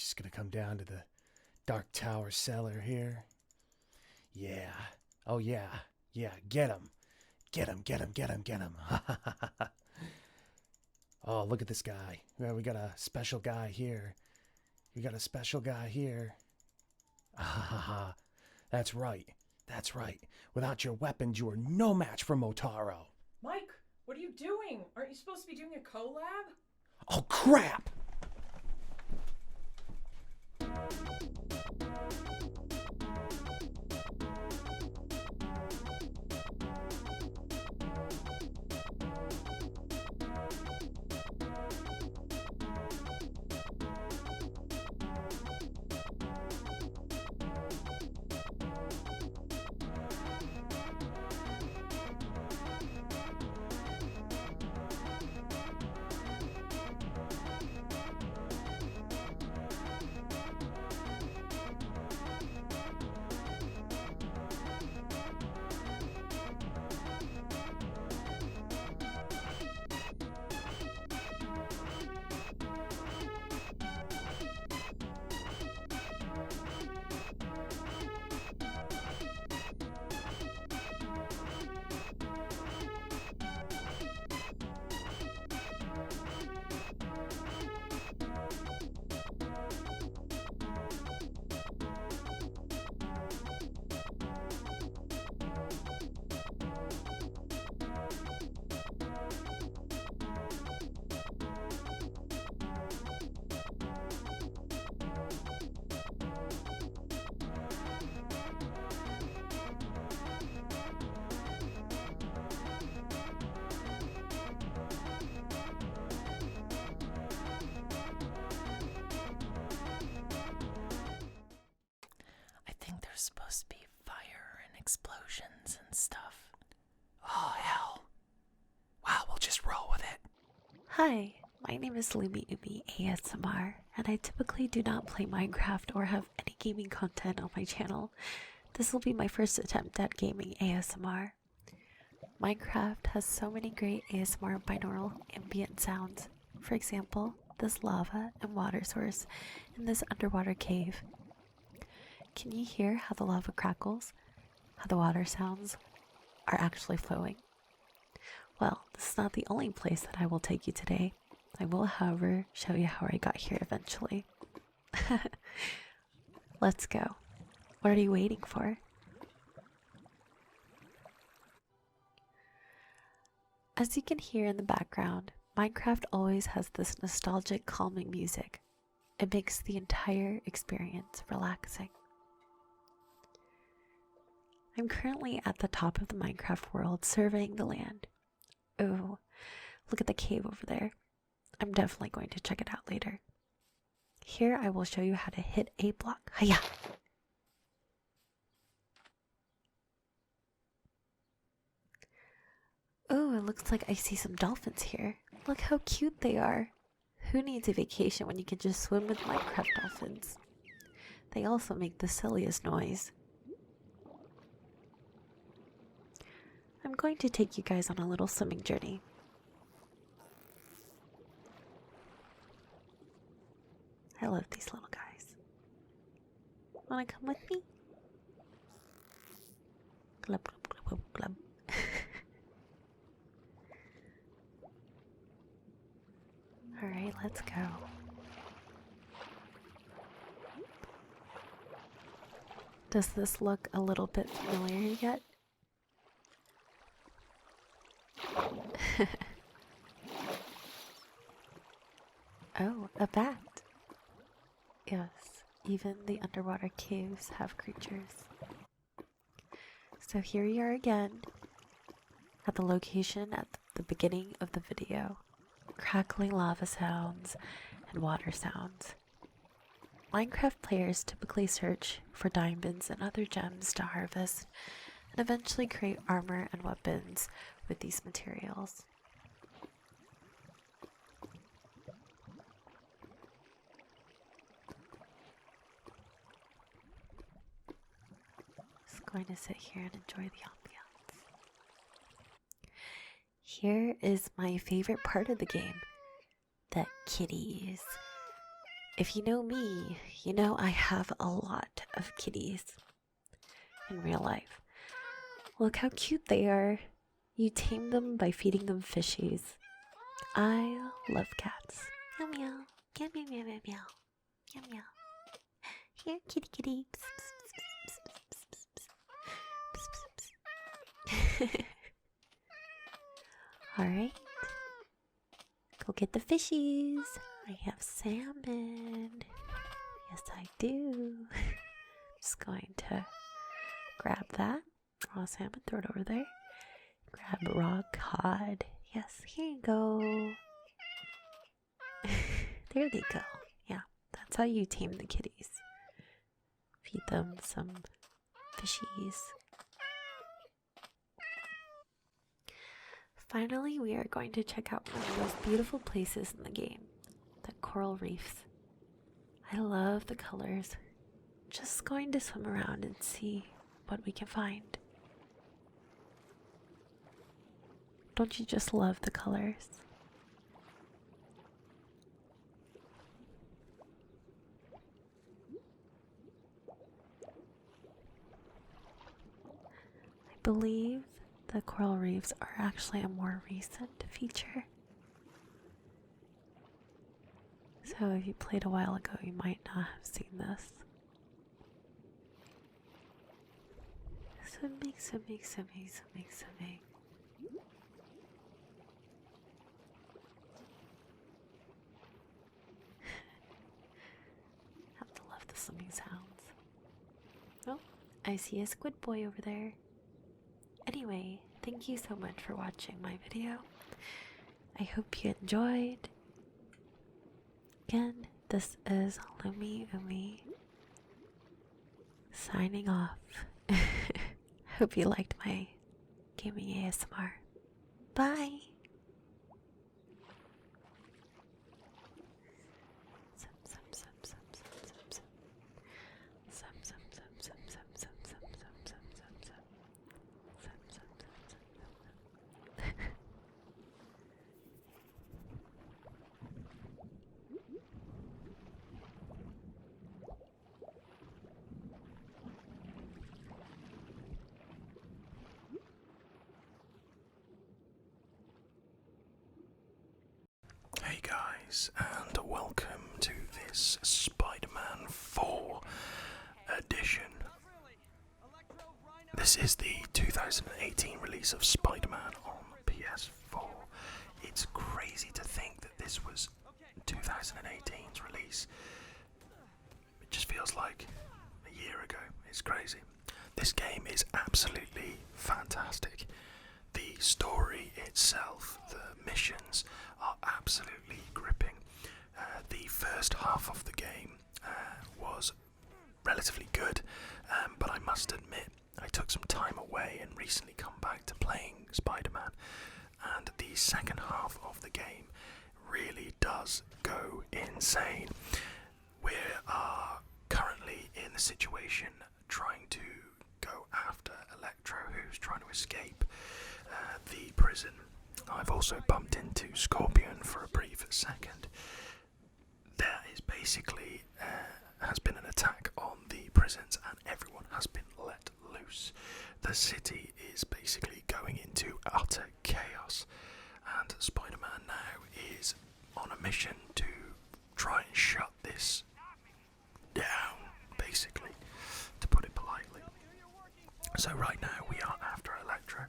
Just gonna come down to the Dark Tower cellar here. Yeah. Oh, yeah. Yeah, get him. Get him, get him, get him, get him. Oh, look at this guy. Well, we got a special guy here. We got a special guy here. That's right. That's right. Without your weapons, you are no match for Motaro. Mike, what are you doing? Aren't you supposed to be doing a collab? Oh, crap! Supposed to be fire and explosions and stuff. Oh, hell. Wow, we'll just roll with it. Hi, my name is LumiOoomi ASMR, and I typically do not play Minecraft or have any gaming content on my channel. This will be my first attempt at gaming ASMR. Minecraft has so many great ASMR binaural ambient sounds. For example, this lava and water source in this underwater cave. Can you hear how the lava crackles? How the water sounds are actually flowing? Well, this is not the only place that I will take you today. I will, however, show you how I got here eventually. Let's go. What are you waiting for? As you can hear in the background, Minecraft always has this nostalgic, calming music. It makes the entire experience relaxing. I'm currently at the top of the Minecraft world surveying the land. Oh, look at the cave over there. I'm definitely going to check it out later. Here I will show you how to hit a block. Hiya! Oh, it looks like I see some dolphins here. Look how cute they are. Who needs a vacation when you can just swim with Minecraft dolphins? They also make the silliest noise. I'm going to take you guys on a little swimming journey. I love these little guys. Wanna come with me? Glub, glub, glub, glub, glub. Alright, let's go. Does this look a little bit familiar yet? Oh, a bat. Yes, even the underwater caves have creatures. So here we are again at the location at the beginning of the video. Crackling lava sounds and water sounds. Minecraft players typically search for diamonds and other gems to harvest and eventually create armor and weapons with these materials. Just going to sit here and enjoy the ambiance. Here is my favorite part of the game, the kitties. If you know me, you know I have a lot of kitties in real life. Look how cute they are. You tame them by feeding them fishies. I love cats. Meow meow. Meow meow meow meow meow. Meow meow. Here, kitty kitty. Psst, psst, psst, psst, psst, psst, psst. Alright. Go get the fishies. I have salmon. Yes, I do. Just going to grab that raw salmon, throw it over there. Grab raw cod. Yes, here you go. There they go. Yeah, that's how you tame the kitties. Feed them some fishies. Finally, we are going to check out one of the most beautiful places in the game, the coral reefs. I love the colors. Just going to swim around and see what we can find. Don't you just love the colors? I believe the coral reefs are actually a more recent feature. So if you played a while ago, you might not have seen this. Swimming, swimming, swimming, swimming, swimming. Have to love the swimming sounds. Oh, I see a squid boy over there. Anyway, thank you so much for watching my video. I hope you enjoyed. Again, this is LumiOoomi signing off. Hope you liked my gaming ASMR. Bye! Hey guys, and welcome to this Spider-Man 4 edition. This is the 2018 release of Spider-Man on PS4. It's crazy to think that this was 2018's release. It just feels like a year ago. It's crazy. This game is absolutely fantastic. The story itself, the missions, are absolutely gripping. The first half of the game was relatively good, but I must admit I took some time away and recently come back to playing Spider-Man, and the second half of the game really does go insane. We are currently in the situation trying to go after Electro, who's trying to escape the prison. I've also bumped into Scorpion for a brief second. There is basically has been an attack on the prisons and everyone has been let loose. The city is basically going into utter chaos, and Spider-Man now is on a mission to try and shut this down, basically, to put it politely. So right now we are after Electro,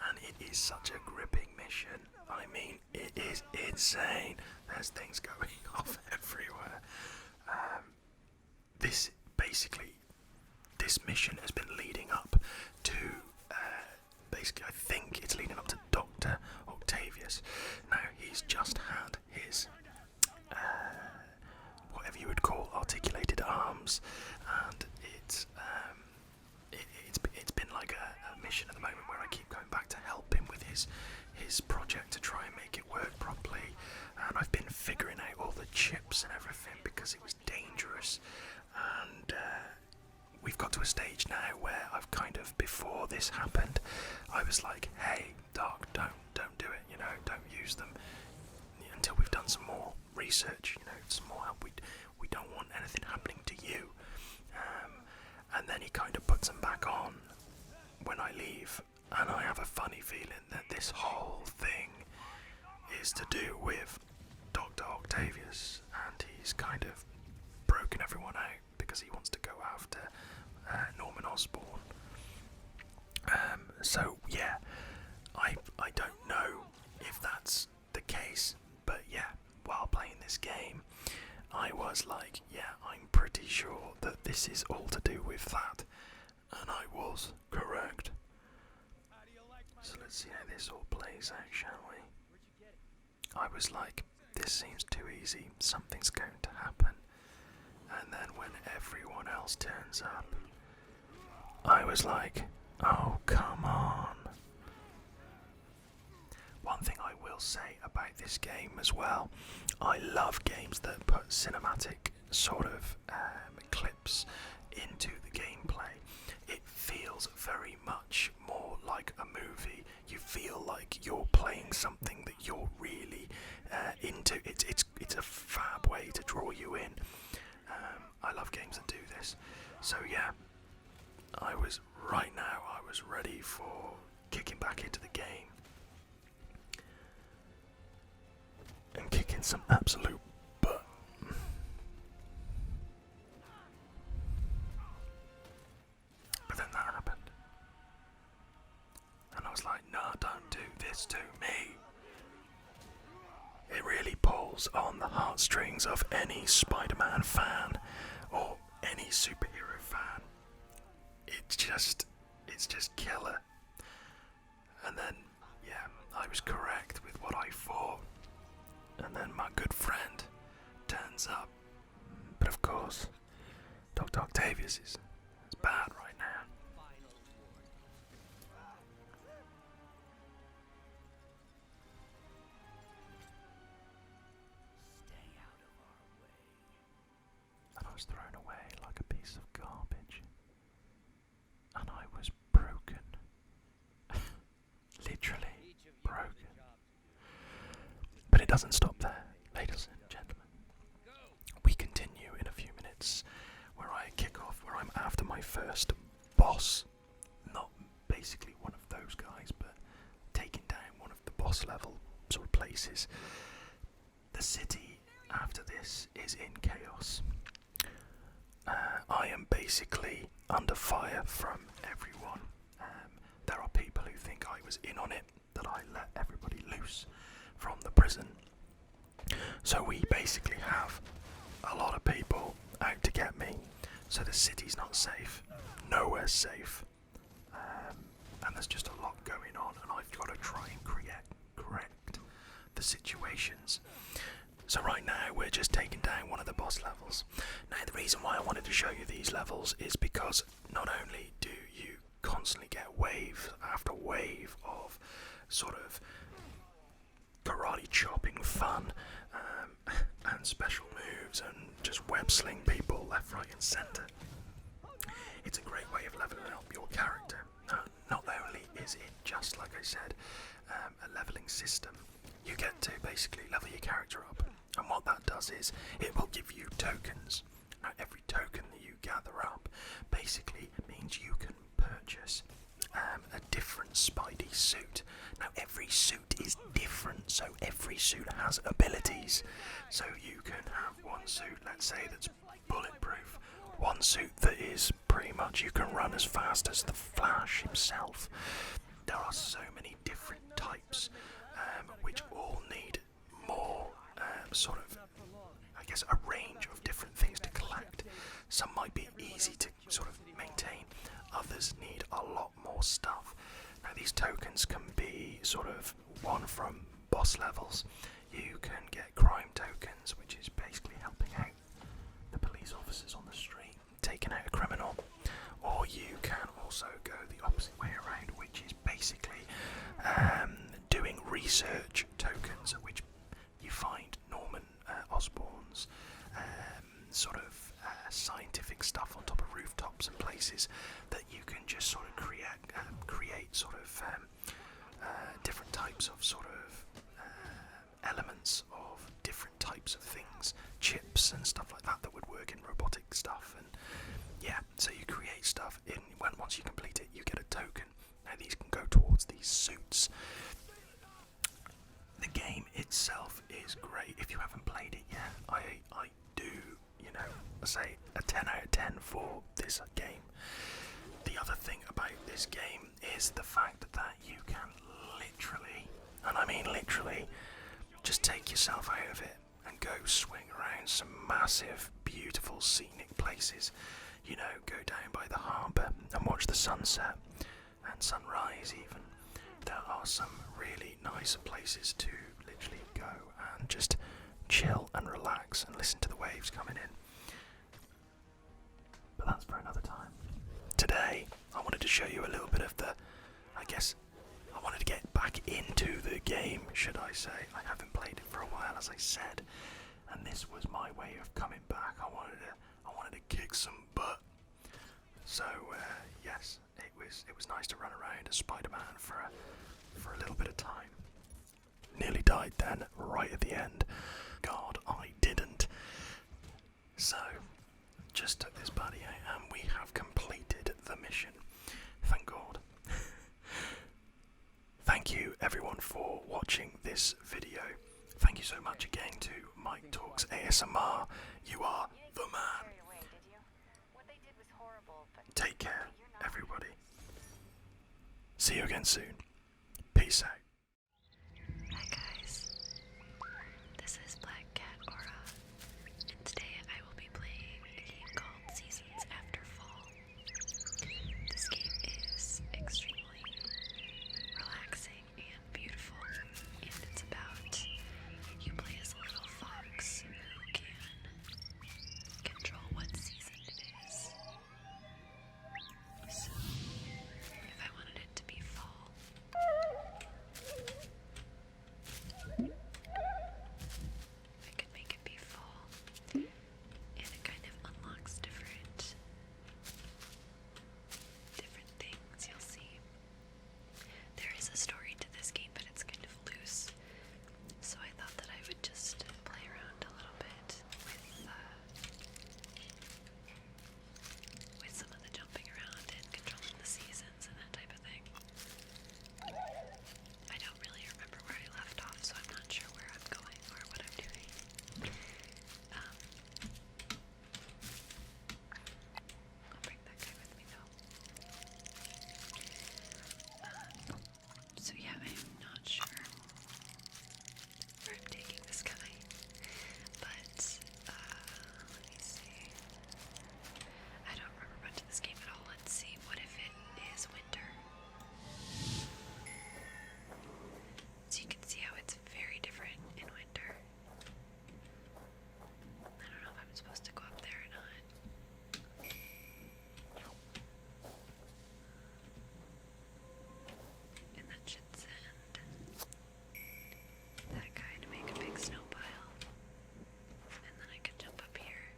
and it is such a gripping mission. I mean, it is insane. There's things going off everywhere. This mission has been leading up to, basically I think it's leading up to Dr. Octavius. Now he's just had his, whatever you would call articulated arms, and it's been like a mission at the moment where I keep going back to help him with his project to try and make it work properly, and I've been figuring out all the chips and everything because it was dangerous, and we've got to a stage now where I've kind of, before this happened, I was like, hey Doc, don't do it, don't use them until we've done some more research. You know, it's more help. We don't want anything happening to you. And then he kind of puts them back on when I leave, and I have a funny feeling that this whole thing is to do with Dr. Octavius, and he's kind of broken everyone out because he wants to go after Norman Osborn. So yeah, I don't know if that's the case, but yeah, while playing this game, I was like, yeah, I'm pretty sure that this is all to do with that, and I was correct. So let's see how this all plays out, shall we? I was like, this seems too easy, something's going to happen. And then when everyone else turns up, I was like, oh, come on. One thing I will say about this game as well, I love games that put cinematic sort of clips into the gameplay. It feels very much more like a movie. You feel like you're playing something that you're really into. It's a fab way to draw you in. I love games that do this. So yeah, I was ready for kicking back into the game and kicking some absolute butt. But then that happened, and I was like, nah, don't do this to me. It really pulls on the heartstrings of any Spider-Man fan or any superhero fan. It's just killer. And then, yeah, I was correct with what I thought. And then my good friend turns up. But of course, Dr. Octavius is bad right now. And I was thrown away like a piece of garbage. And I was broken. Literally broken. But it doesn't stop there, ladies and gentlemen. We continue in a few minutes where I kick off, where I'm after my first boss. Not basically one of those guys, but taking down one of the boss level sort of places. The city after this is in chaos. I am basically under fire from everyone. There are people who think I was in on it, that I let everybody loose from the prison. So we basically have a lot of people out to get me. So the city's not safe. Nowhere's safe. And there's just a lot going on, and I've got to try and correct the situations. So right now we're just taking down one of the boss levels. Now the reason why I wanted to show you these levels is because not only do you constantly get wave after wave of sort of karate chopping fun and special moves and just web sling people left, right and centre. It's a great way of leveling up your character. Not only is it just, like I said, a leveling system, you get to basically level your character up. And what that does is, it will give you tokens. Now every token that you gather up basically means you can purchase a different Spidey suit. Now every suit is different, so every suit has abilities. So you can have one suit, let's say, that's bulletproof. One suit that is pretty much you can run as fast as the Flash himself. There are so many different types, which all need more sort of, I guess, a range of different things to collect. Some might be easy to sort of maintain, others need a lot more stuff. Now these tokens can be sort of one from boss levels. You can get crime tokens, which is basically helping out the police officers on the street, taking out a criminal. Or you can also go the opposite way around, which is basically doing research tokens, which you find Norman Osborn's sort of scientific stuff on top of rooftops and places that you can just sort of create sort of different types of sort of elements of different types of things, chips and stuff like that would work in robotic stuff. And yeah, so you create stuff once you complete it, you get a token. Now these can go towards these suits. The game itself is great. If you haven't played it yet, I do, say a 10 out of 10 for this game. The other thing about this game is the fact that you can literally, and I mean literally, just take yourself out of it and go swing around some massive, beautiful, scenic places. Go down by the harbour and watch the sunset and sunrise even. There are some really nice places to literally go and just chill and relax and listen to the waves coming in. But that's for another time. Today, I wanted to show you a little bit of I wanted to get back into the game, should I say. I haven't played it for a while, as I said, and this was my way of coming back. I wanted to kick some butt. So yes, it was nice to run around as Spider-Man for a little bit of time. Nearly died then, right at the end. God, I didn't. So, just took this baddie out and we have completed the mission. Thank God. Thank you everyone for watching this video. Thank you so much again to Mike Talks ASMR. You are the man. Take care, everybody. See you again soon. Peace out. Hi guys, this is Black Cat Aura, and today I will be playing a game called Seasons After Fall. This game is extremely relaxing and beautiful, and it's about you play as a little fox who can control what season it is. So, if I wanted it to be fall, I could make it be fall, and it kind of unlocks different things you'll see. There is a story to this game, but it's kind of loose, so I thought that I would just play around a little bit with some of the jumping around and controlling the seasons and that type of thing. I don't really remember where I left off, so I'm not sure where I'm going or what I'm doing. I'll bring that guy with me though. So yeah, I am not sure where I'm taking this guy, but let me see. I don't remember much of this game at all. Let's see, what if it is winter? So you can see how it's very different in winter. I don't know if I'm supposed to go up there or not. And that should send that guy to make a big snow pile. And then I could jump up here.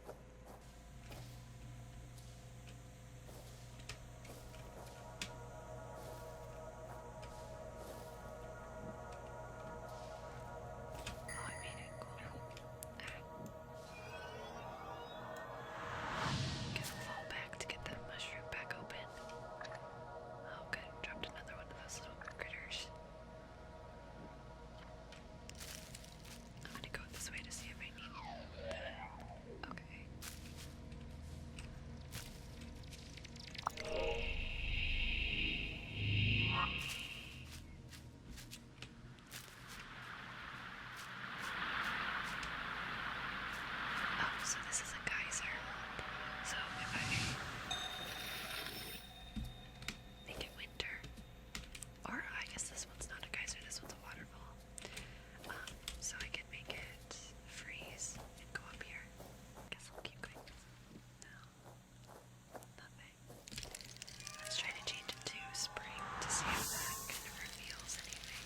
Oh, I made it. Cool. Gotta fall back to get that mushroom back open. Oh, good. Dropped another one of those little critters. I'm gonna go this way to see if I need that. Okay. Oh, so this is a geyser. So if I make it winter, or I guess this one's not a geyser, this one's a waterfall. So I could make it freeze and go up here. Guess I'll keep going. No, nothing. Let's try to change it to spring to see if that kind of reveals anything.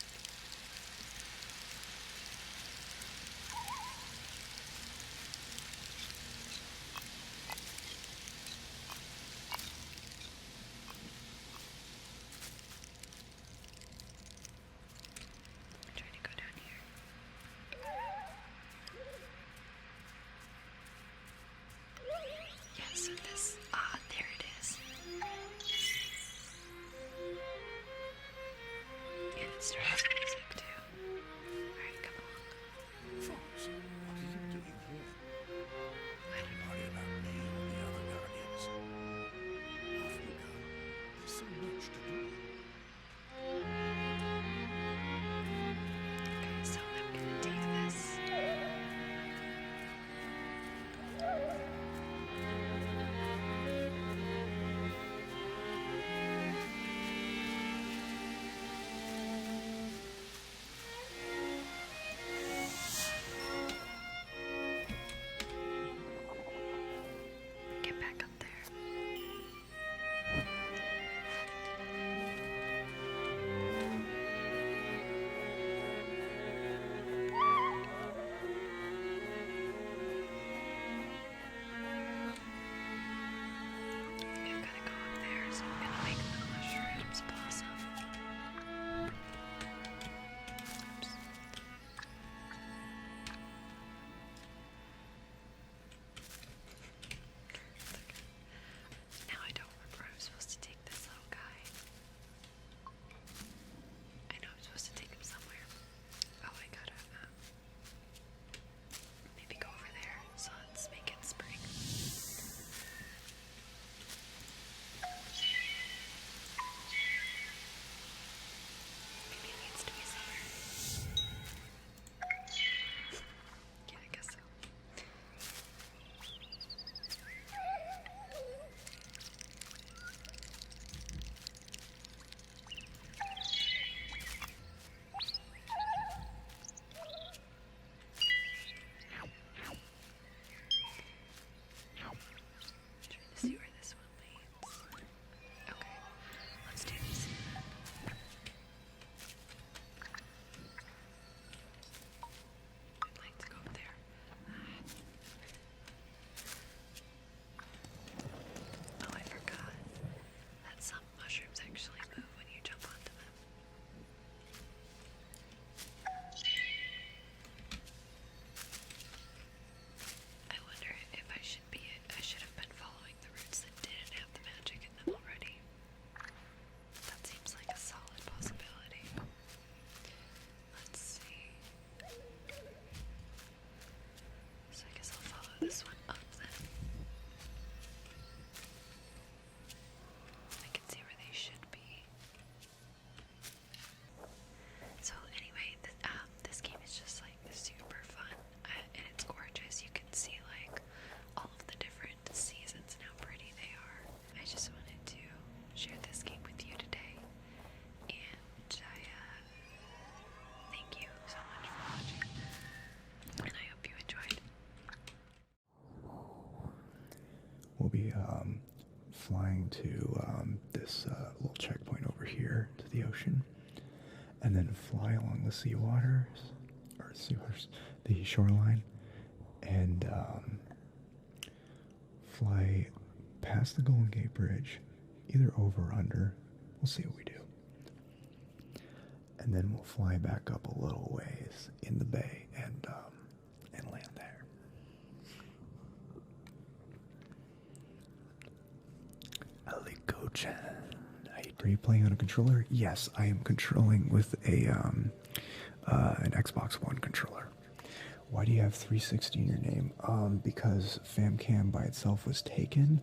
so this, there it is. And it starts music too. Alright, come along. Fox, what are you doing here? I don't know. Worry about me or the other guardians. Off you go. There's so much to do. Okay, so I'm gonna take this. Get back up there. I've got to go up there, so I'm gonna make the mushrooms blossom. Oops. Now I don't remember where I'm supposed to take this little guy. I know I'm supposed to take him somewhere. Oh, I gotta maybe go over there. So let's make it spring. Maybe it needs to be summer. Yeah, I guess so. Trying to see where this one leads. Okay, let's do this. I'd like to go up there. Oh, I forgot that some mushrooms actually move when you jump onto them. I wonder if I should have been following the routes that didn't have the magic in them already. That seems like a solid possibility. Let's see. So I guess I'll follow this one up then. I can see where they should be. So anyway, this game is just like super fun, and it's gorgeous. You can see like all of the different seasons and how pretty they are. I just wanted to share this game with you today, and I thank you so much for watching, and I hope you enjoyed. We'll be flying to this little checkpoint over here to the ocean, and then fly along the the shoreline, and fly past the Golden Gate Bridge, either over or under. We'll see what we do. And then we'll fly back up a little ways in the bay and land there. Aliko-chan. Are you playing on a controller? Yes, I am controlling with an Xbox One controller. Why do you have 360 in your name? Because FamKam by itself was taken,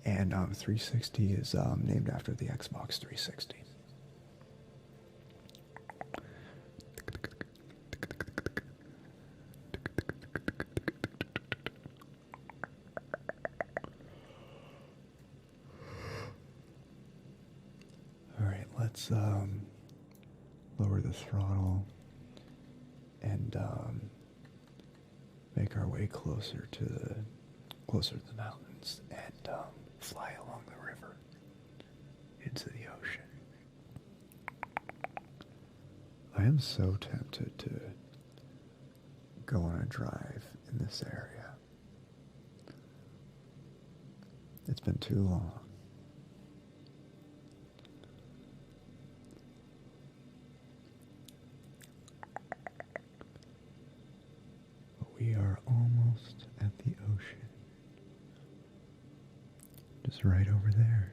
and 360 is named after the Xbox 360. Alright, let's lower the throttle and make our way closer to the mountains and fly along the river into the ocean. I am so tempted to go on a drive in this area. It's been too long. But we are almost at the ocean. is right over there.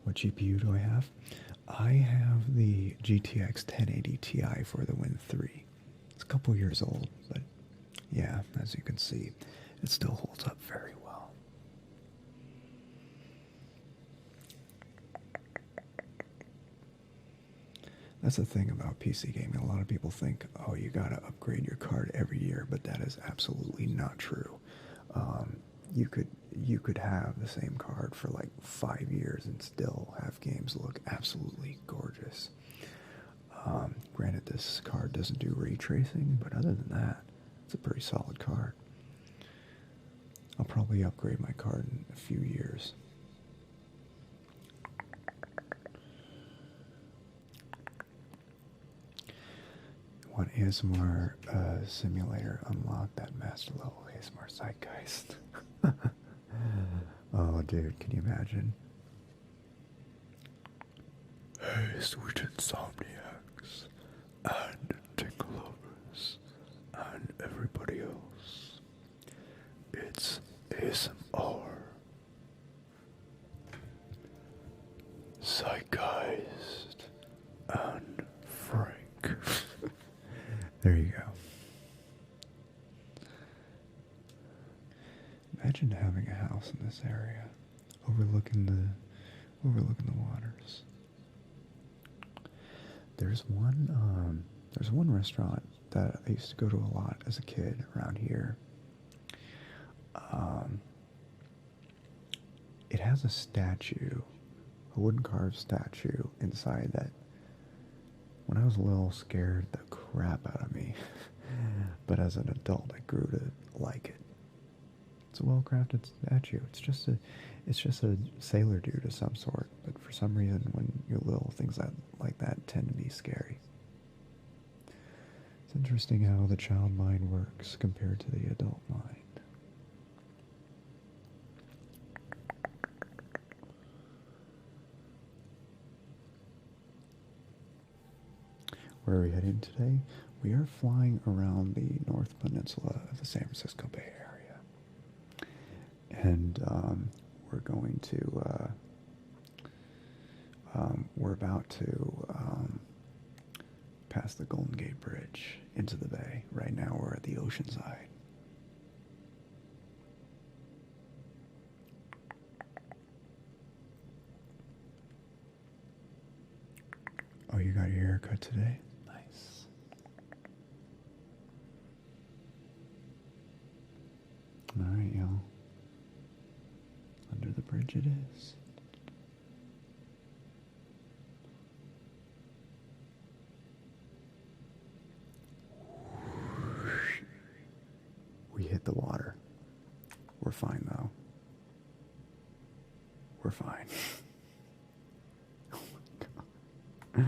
What GPU do I have? I have the GTX 1080 Ti for the Win 3. It's a couple years old, but yeah, as you can see, it still holds up very well. That's the thing about PC gaming. A lot of people think, oh, you gotta upgrade your card every year, but that is absolutely not true. You could have the same card for like 5 years and still have games look absolutely gorgeous. Granted, this card doesn't do ray tracing, but other than that, it's a pretty solid card. I'll probably upgrade my card in a few years. Want ASMR simulator? Unlock that master level ASMR zeitgeist. Oh, dude, can you imagine? Hey, sweet insomniacs, and tingle lovers, and everybody else. It's ASMR. Zeitgeist and Frank. There you go. Imagine having a house in this area, overlooking the waters. There's one restaurant that I used to go to a lot as a kid around here. It has a statue, a wooden carved statue inside that, when I was little, scared the crap out of me. But as an adult, I grew to like it. It's a well-crafted statue. It's just a sailor dude of some sort. But for some reason, when you're little, things like that tend to be scary. It's interesting how the child mind works compared to the adult mind. Where are we heading today? We are flying around the North Peninsula of the San Francisco Bay Area. And we're going to, we're about to pass the Golden Gate Bridge into the bay. Right now we're at the ocean side. Oh, you got your haircut today? Nice. Alright, y'all. Under the bridge it is. We hit the water. We're fine, though. We're fine. Oh my god.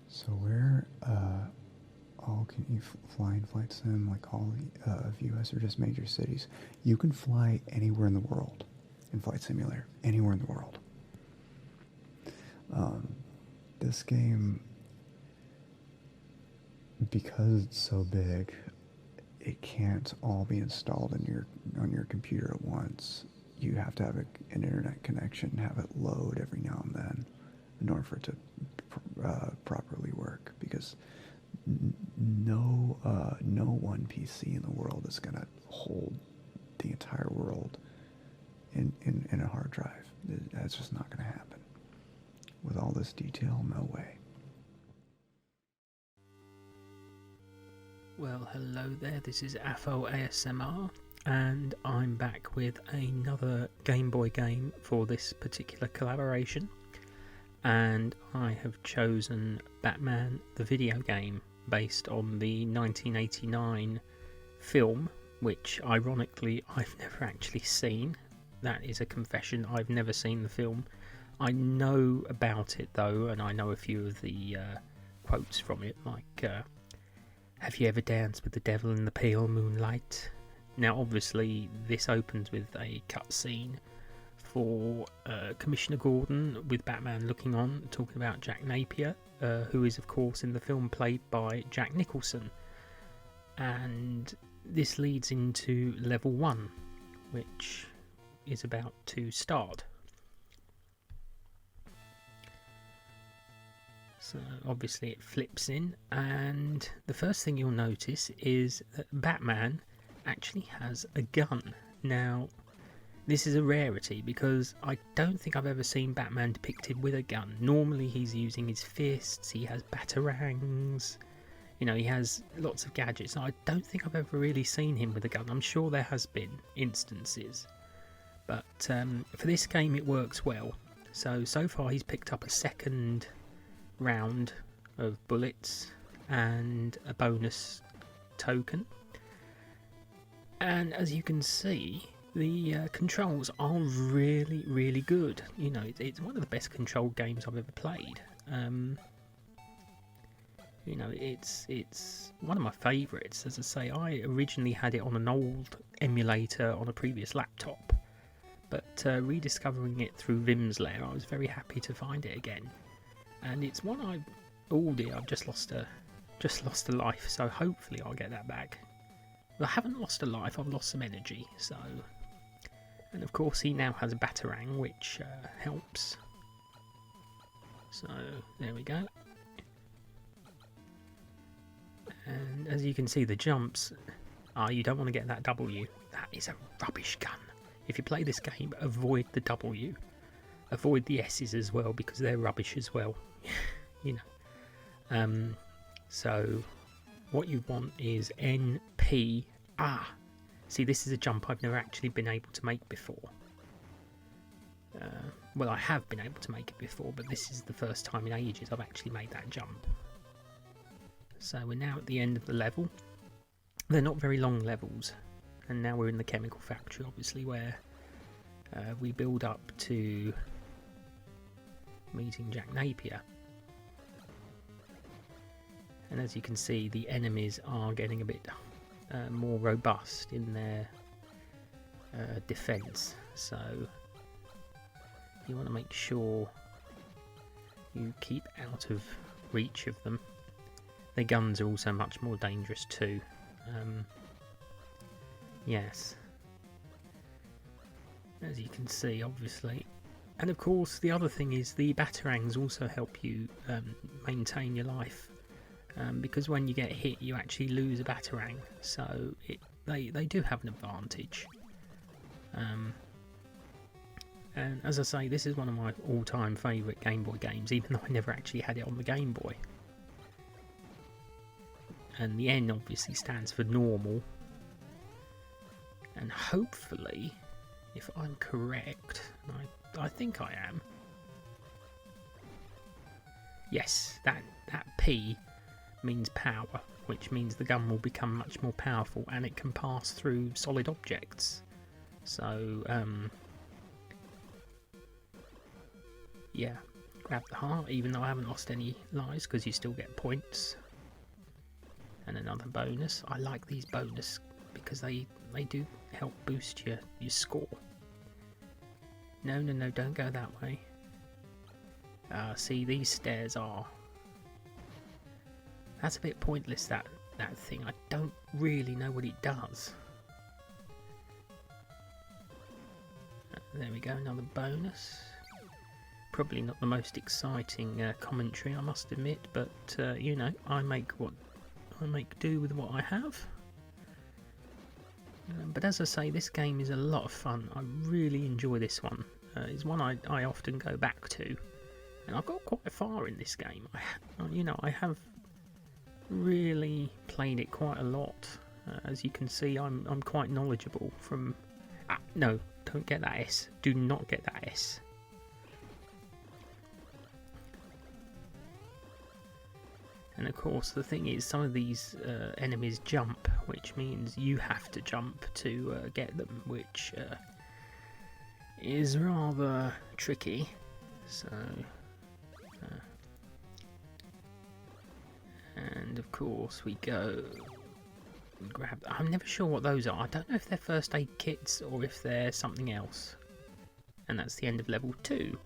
So where all can you fly in Flight Sim, like all of US or just major cities? You can fly anywhere in the world in Flight Simulator. Anywhere in the world. This game, because it's so big, it can't all be installed on your computer at once. You have to have an internet connection, have it load every now and then in order for it to properly work, because no one PC in the world is going to hold the entire world in a hard drive. That's just not going to happen. With all this detail, no way. Well, hello there, this is AfolASMR, and I'm back with another Game Boy game for this particular collaboration. And I have chosen Batman the video game, based on the 1989 film, which ironically I've never actually seen. That is a confession, I've never seen the film. I know about it though, and I know a few of the quotes from it, like have you ever danced with the devil in the pale moonlight? Now obviously this opens with a cutscene for Commissioner Gordon with Batman looking on, talking about Jack Napier, who is of course in the film played by Jack Nicholson. And this leads into level 1, which is about to start. So obviously it flips in, and the first thing you'll notice is that Batman actually has a gun. Now, this is a rarity because I don't think I've ever seen Batman depicted with a gun. Normally he's using his fists, he has batarangs, you know, he has lots of gadgets. I don't think I've ever really seen him with a gun. I'm sure there has been instances, but for this game it works well. So far he's picked up a second round of bullets and a bonus token, and as you can see, the controls are really, really good. You know, it's one of the best controlled games I've ever played. You know, it's one of my favourites. As I say, I originally had it on an old emulator on a previous laptop, but rediscovering it through Vim's Lair, I was very happy to find it again. And it's one I've just lost a life, so hopefully I'll get that back. I haven't lost a life, I've lost some energy, so... And of course he now has a batarang, which helps. So, there we go. And as you can see, the jumps... you don't want to get that W. That is a rubbish gun. If you play this game, avoid the W. Avoid the S's as well, because they're rubbish as well. You know. So, what you want is NP... See, this is a jump I've never actually been able to make before. Well, I have been able to make it before, but this is the first time in ages I've actually made that jump. So we're now at the end of the level. They're not very long levels, and now we're in the chemical factory, obviously, where we build up to meeting Jack Napier. And as you can see, the enemies are getting a bit more robust in their defense, so you want to make sure you keep out of reach of them. Their guns are also much more dangerous too. Yes, as you can see, obviously. And of course the other thing is the batarangs also help you maintain your life. Because when you get hit, you actually lose a batarang, so they do have an advantage. And as I say, this is one of my all-time favourite Game Boy games, even though I never actually had it on the Game Boy. And the N obviously stands for normal. And hopefully, if I'm correct, and I think I am. Yes, that P means power, which means the gun will become much more powerful and it can pass through solid objects. So, yeah, grab the heart, even though I haven't lost any lives, because you still get points. And another bonus. I like these bonus because they do help boost your score. No, don't go that way. See, these stairs are... That's a bit pointless, that thing. I don't really know what it does. There we go, another bonus. Probably not the most exciting commentary, I must admit, but you know, I make do with what I have. But as I say, this game is a lot of fun. I really enjoy this one. It's one I often go back to, and I've got quite far in this game. I have really played it quite a lot. As you can see, I'm quite knowledgeable from... no, don't get that S. Do not get that S. And of course, the thing is, some of these enemies jump, which means you have to jump to get them, which is rather tricky. So... and of course we go and grab... I'm never sure what those are. I don't know if they're first aid kits or if they're something else. And that's the end of level 2.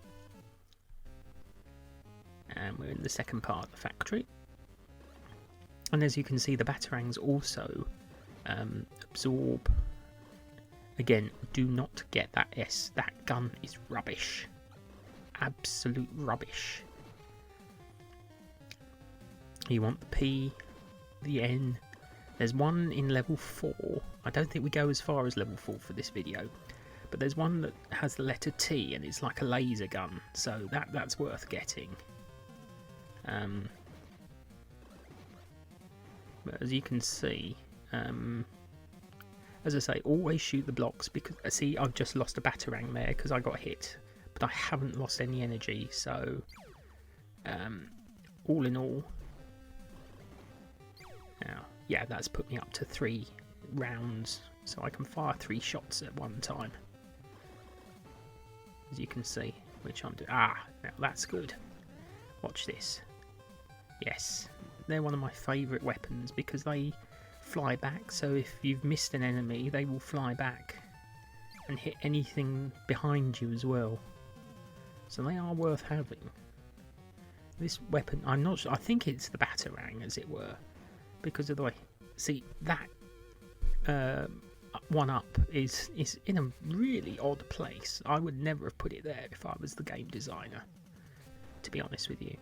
And we're in the second part of the factory. And as you can see, the batarangs also absorb. Again, do not get that S. That gun is rubbish. Absolute rubbish. You want the P, the N. There's one in level 4. I don't think we go as far as level 4 for this video. But there's one that has the letter T and it's like a laser gun. So that's worth getting. But as you can see, as I say, always shoot the blocks, because see, I've just lost a batarang there because I got hit, but I haven't lost any energy. So all in all, now yeah, that's put me up to 3 rounds, so I can fire 3 shots at one time, as you can see, which I'm doing. Now that's good. Watch this. Yes, they're one of my favourite weapons because they fly back, so if you've missed an enemy, they will fly back and hit anything behind you as well. So they are worth having. This weapon, I'm not sure, I think it's the batarang, as it were, because of the way. See, that one up is in a really odd place. I would never have put it there if I was the game designer, to be honest with you.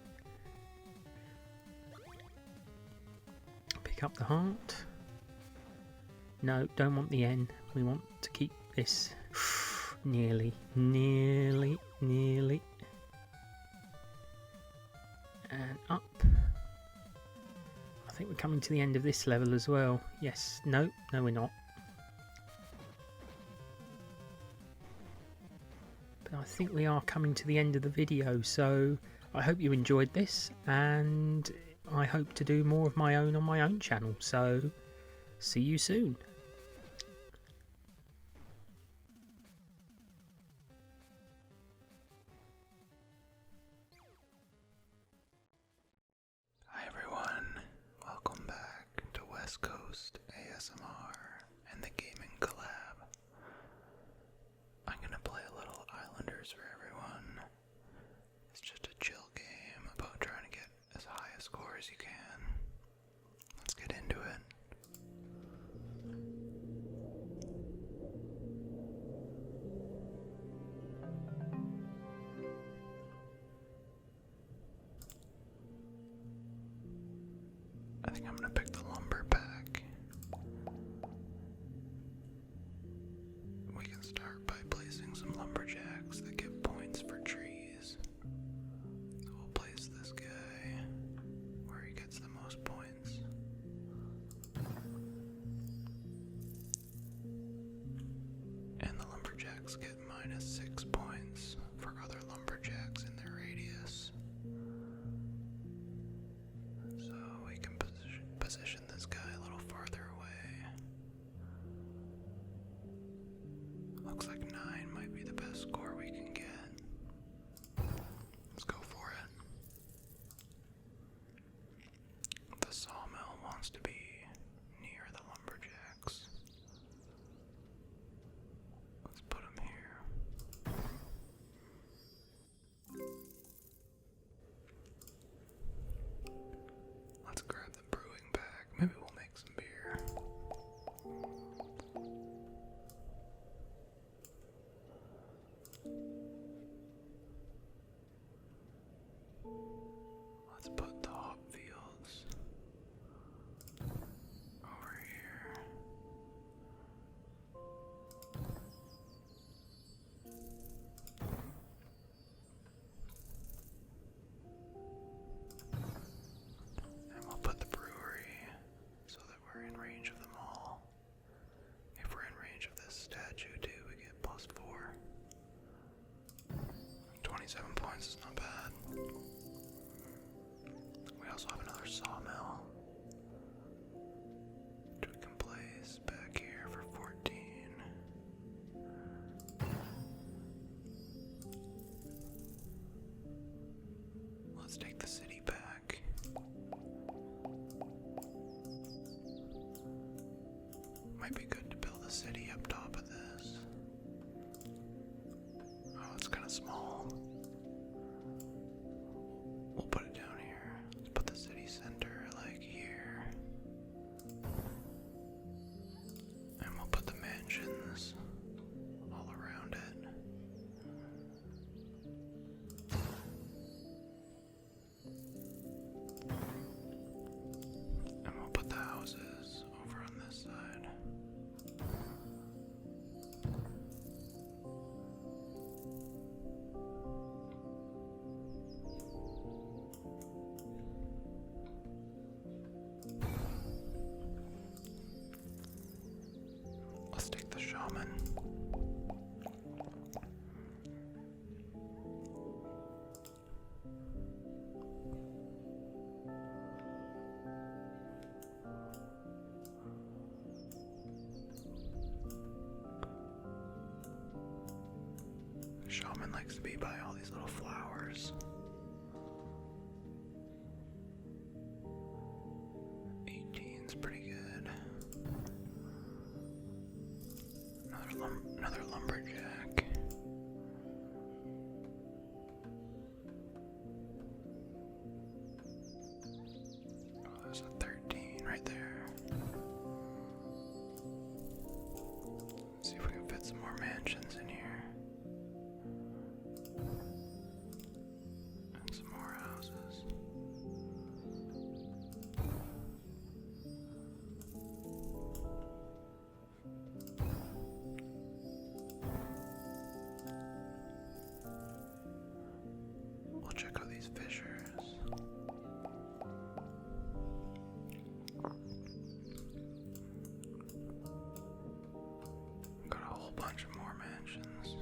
Pick up the heart. No, don't want the N. We want to keep this. Nearly. And up. I think we're coming to the end of this level as well. Yes. No, we're not. But I think we are coming to the end of the video, so I hope you enjoyed this, and I hope to do more of my own on my own channel, so see you soon. Hi everyone, welcome back to Westcoast ASMR and the gaming collab. I'm gonna play a little Islanders for everyone. It's just a chill game about trying to get as high a score as you can. Let's get into it. I think I'm gonna pick the lumber pack. We can start by placing some lumberjacks that give points for trees. So we'll place this guy where he gets the most points. And the lumberjacks get -6 points for other lumberjacks in their radius. So we can position this guy a little farther away. Looks like 9 might be the best score we can get. Let's go for it. The sawmill wants to be near the lumberjacks. Let's put him here. Let's grab the brewing bag. Maybe we'll make some beer. Let's put the hop fields over here. And we'll put the brewery so that we're in range of them all. If we're in range of this statue too, we get +4. 27 points is not bad. We also have another sawmill, which we can place back here for 14. Let's take the city back. Might be good to build a city up top of this. Oh, of small. We'll put it down here. Let's put the city center like here. And we'll put the mansions all around it. And we'll put the houses over on this side. Let's take the shaman. Shaman likes to be by all these little flowers. 18's pretty good. Another lumberjack. Oh, there's a 13 right there. Let's see if we can fit some more mansions in here. And some more houses. We'll check out these fissures. Got a whole bunch of more mansions.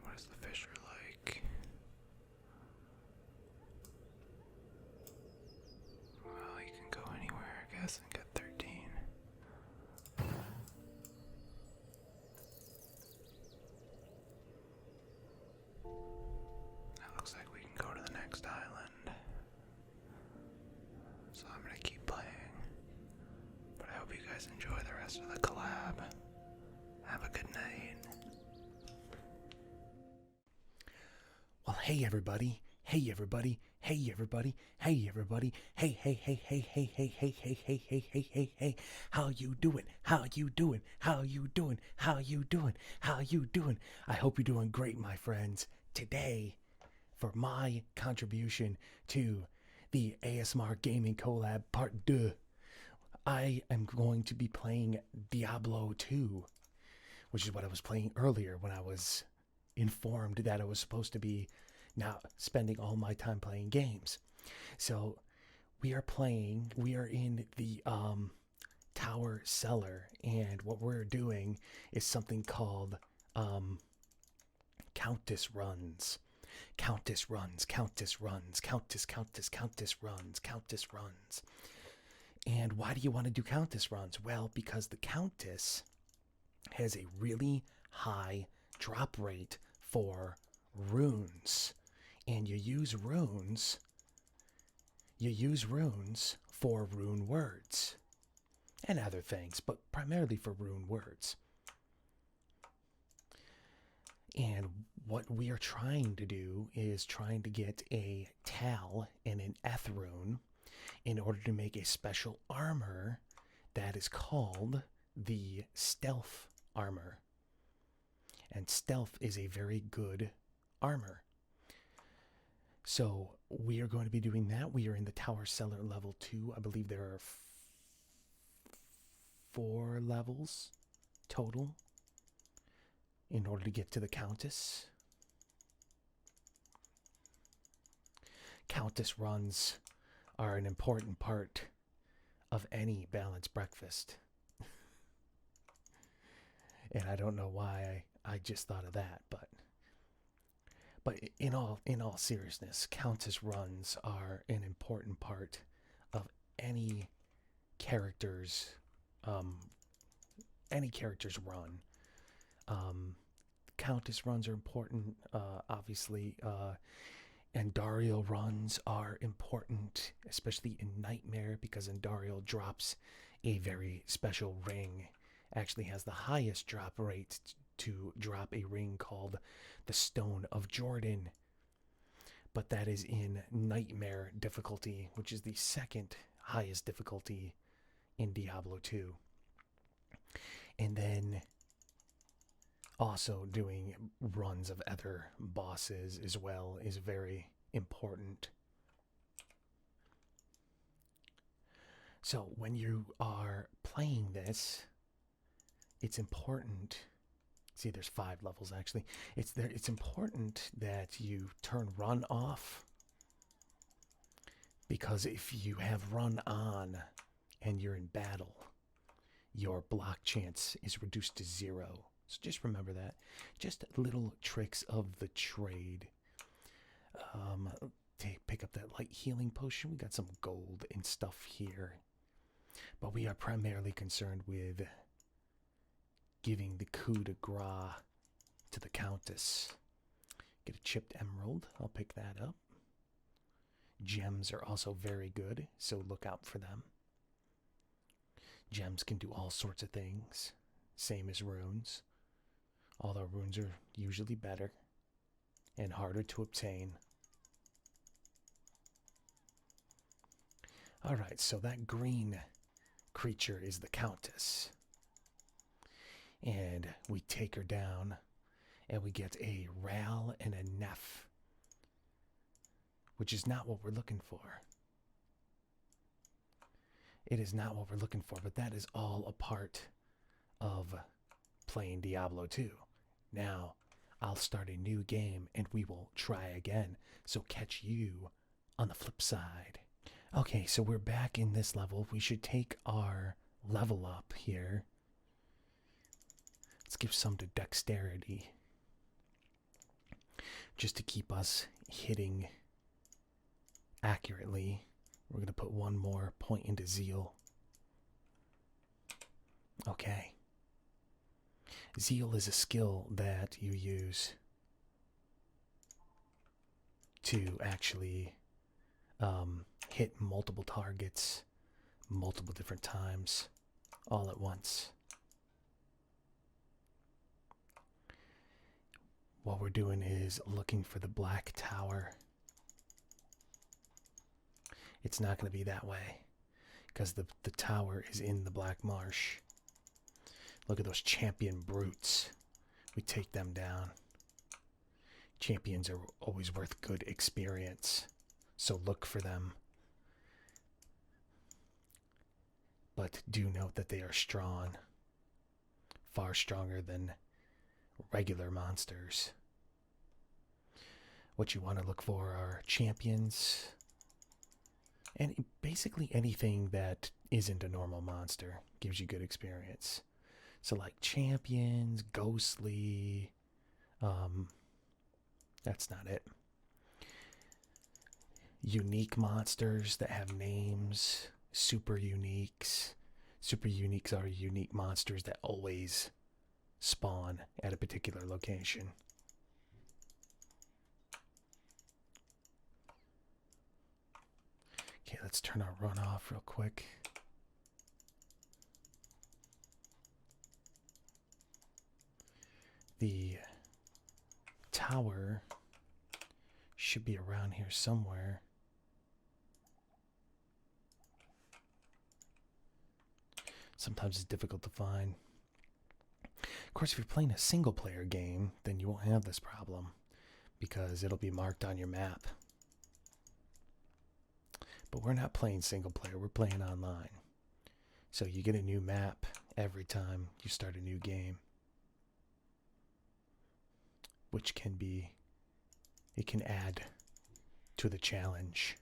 What is the fissure like? Well, you can go anywhere, I guess, and get 13. It looks like we can go to the next island. So I'm gonna keep playing. But I hope you guys enjoy the rest of the collab. Have a good night. Well, hey everybody, hey everybody, hey everybody, hey everybody, hey, hey, hey, hey, hey, hey, hey, hey, hey, hey, hey, hey, hey, how you doing? How you doing? How you doing? How you doing? How you doing? I hope you're doing great, my friends. Today, for my contribution to the ASMR Gaming Collab Part 2, I am going to be playing Diablo 2, which is what I was playing earlier when I was informed that I was supposed to be now spending all my time playing games. So we are in the tower cellar, and what we're doing is something called Countess runs. Countess runs, Countess runs, Countess runs, Countess runs. And why do you want to do Countess runs? Well, because the Countess has a really high drop rate for runes. And you use runes for rune words and other things, but primarily for rune words. And what we are trying to do is trying to get a Tal and an Eth rune in order to make a special armor that is called the Stealth armor. And Stealth is a very good armor. So we are going to be doing that. We are in the Tower Cellar level 2. I believe there are 4 levels total in order to get to the Countess. Countess runs are an important part of any balanced breakfast. And I don't know why I just thought of that, but But in all seriousness, Countess runs are an important part of any character's run. Countess runs are important, obviously. Andariel runs are important, especially in Nightmare, because Andariel drops a very special ring. Actually has the highest drop rate to drop a ring called the Stone of Jordan. But that is in Nightmare difficulty, which is the second highest difficulty in Diablo 2. And then also doing runs of other bosses as well is very important. So when you are playing this, it's important. See, there's 5 levels actually. It's important that you turn run off, because if you have run on and you're in battle, your block chance is reduced to 0. So just remember that. Just little tricks of the trade. Pick up that light healing potion. We got some gold and stuff here. But we are primarily concerned with giving the coup de grace to the Countess. Get a chipped emerald. I'll pick that up. Gems are also very good, so look out for them. Gems can do all sorts of things. Same as runes. Although runes are usually better and harder to obtain. Alright, so that green creature is the Countess. And we take her down, and we get a Ral and a Neff, which is not what we're looking for. It is not what we're looking for, but that is all a part of playing Diablo 2. Now, I'll start a new game and we will try again. So catch you on the flip side. Okay, so we're back in this level. We should take our level up here. Let's give some to dexterity, just to keep us hitting accurately. We're going to put 1 more point into zeal. Okay. Zeal is a skill that you use to actually hit multiple targets multiple different times all at once. What we're doing is looking for the black tower. It's not going to be that way, because the tower is in the Black Marsh. Look at those champion brutes. We take them down. Champions are always worth good experience, so look for them. But do note that they are strong. Far stronger than regular monsters. What you want to look for are champions, and basically anything that isn't a normal monster gives you good experience. So like champions, ghostly, that's not it. Unique monsters that have names, super uniques. Super uniques are unique monsters that always spawn at a particular location. Okay, let's turn our run off real quick. The tower should be around here somewhere. Sometimes it's difficult to find. Of course, if you're playing a single player game, then you won't have this problem, because it'll be marked on your map. But we're not playing single player, we're playing online. So you get a new map every time you start a new game, which can be, it can add to the challenge.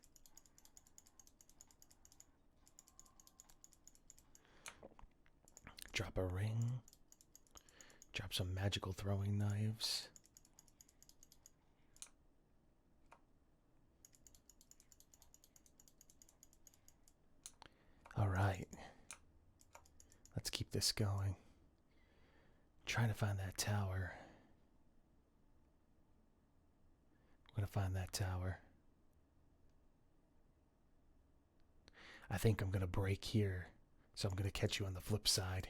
Drop a ring, drop some magical throwing knives. this going. Trying to find that tower. I'm gonna find that tower. I think I'm gonna break here, so I'm gonna catch you on the flip side.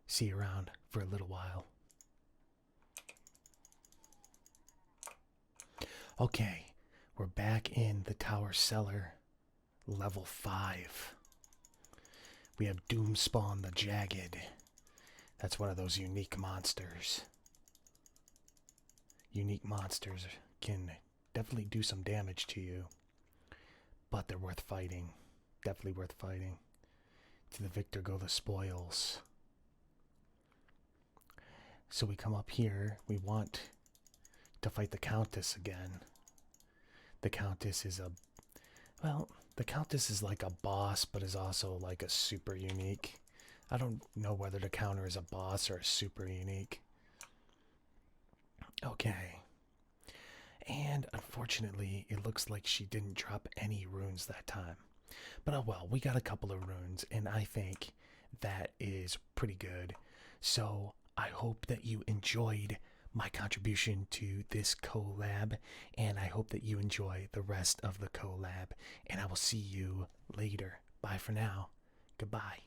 See you around for a little while. Okay, we're back in the tower cellar, level 5. We have Doomspawn the Jagged. That's one of those unique monsters. Unique monsters can definitely do some damage to you, but they're worth fighting. Definitely worth fighting. To the victor go the spoils. So we come up here. We want to fight the Countess again. The Countess is the Countess is like a boss, but is also like a super unique. I don't know whether the counter is a boss or a super unique. Okay. And unfortunately, it looks like she didn't drop any runes that time. But oh well, we got a couple of runes, and I think that is pretty good. So I hope that you enjoyed my contribution to this collab, and I hope that you enjoy the rest of the collab, and I will see you later. Bye for now. Goodbye.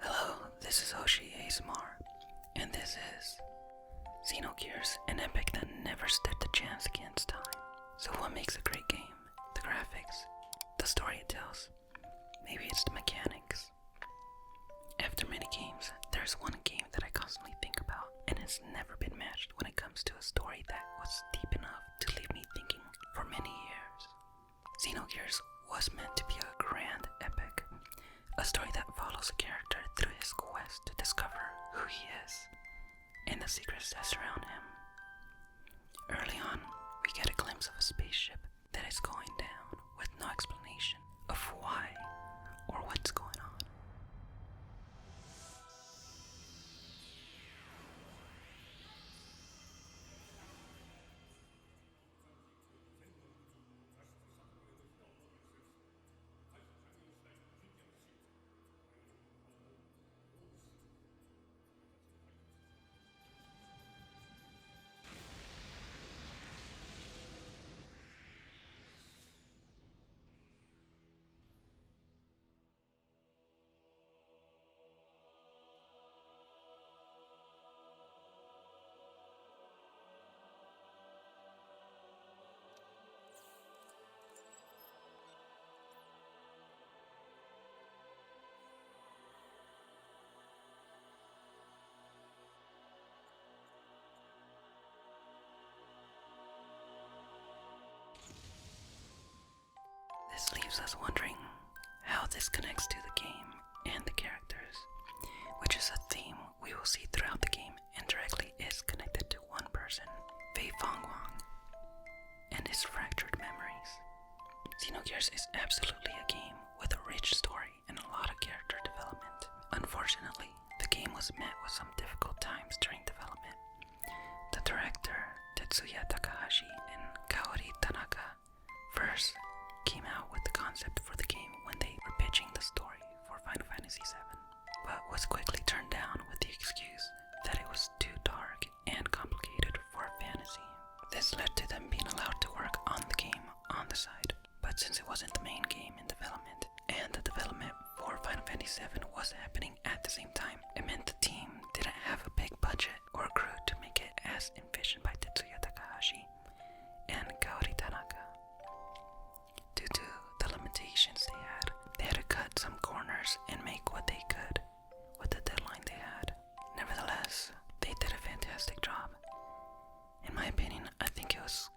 Hello, this is Hoshi ASMR, and this is Xenogears, an epic that never stood a chance against time. So what makes a great game? The graphics, the story it tells, maybe it's the mechanics. After many games, there's one game that I constantly think about, and it's never been matched when it comes to a story that was deep enough to leave me thinking for many years. Xenogears was meant to be a grand epic, a story that follows a character through his quest to discover who he is and the secrets that surround him. Early on, we get a glimpse of a spaceship that is going down with no explanation of why or what's going on. This leaves us wondering how this connects to the game and the characters, which is a theme we will see throughout the game and directly is connected to one person, Fei Fangwang, and his fractured memories. Xenogears is absolutely a game with a rich story and a lot of character development. Unfortunately, the game was met with some difficult times during development. The director, Tetsuya Takahashi and Kaori Tanaka, first came out with the concept for the game when they were pitching the story for Final Fantasy VII, but was quickly turned down with the excuse that it was too dark and complicated for a fantasy. This led to them being allowed to work on the game on the side, but since it wasn't the main game in development, and the development for Final Fantasy VII was happening at the same time, it meant the team didn't have a big budget or crew to make it as envisioned by Tetsuya Takahashi and Kaori Tanaka. Due to the limitations they had to cut some corners and make what they could with the deadline they had. Nevertheless, they did a fantastic job. In my opinion, I think it was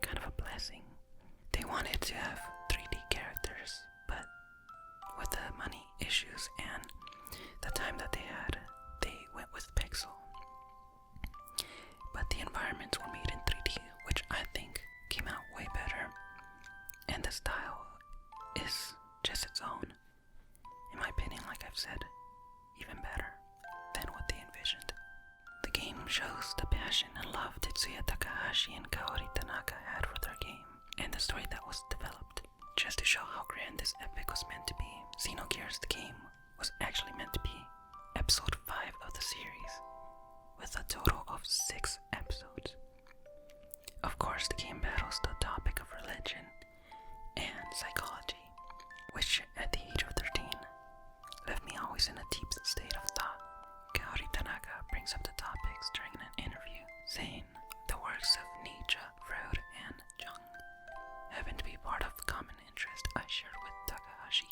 kind of a blessing. They wanted to have 3D characters, but with the money issues and the time that they had, they went with pixel. But the environments were made in 3D, which I think came out way better. And the style is just its own. In my opinion, like I've said, even better than what they envisioned. The game shows the passion and love Tetsuya Takahashi and Kaori Tanaka had for their game, and the story that was developed. Just to show how grand this epic was meant to be, Xenogears the game was actually meant to be episode 5 of the series, with a total of 6 episodes. Of course, the game battles the topic of religion and psychology, which at the age of 13 left me always in a deep state of thought. Kaori Tanaka brings up the topics during an interview, saying the works of Nietzsche, Freud, and Jung happen to be part of common interest I shared with Takahashi.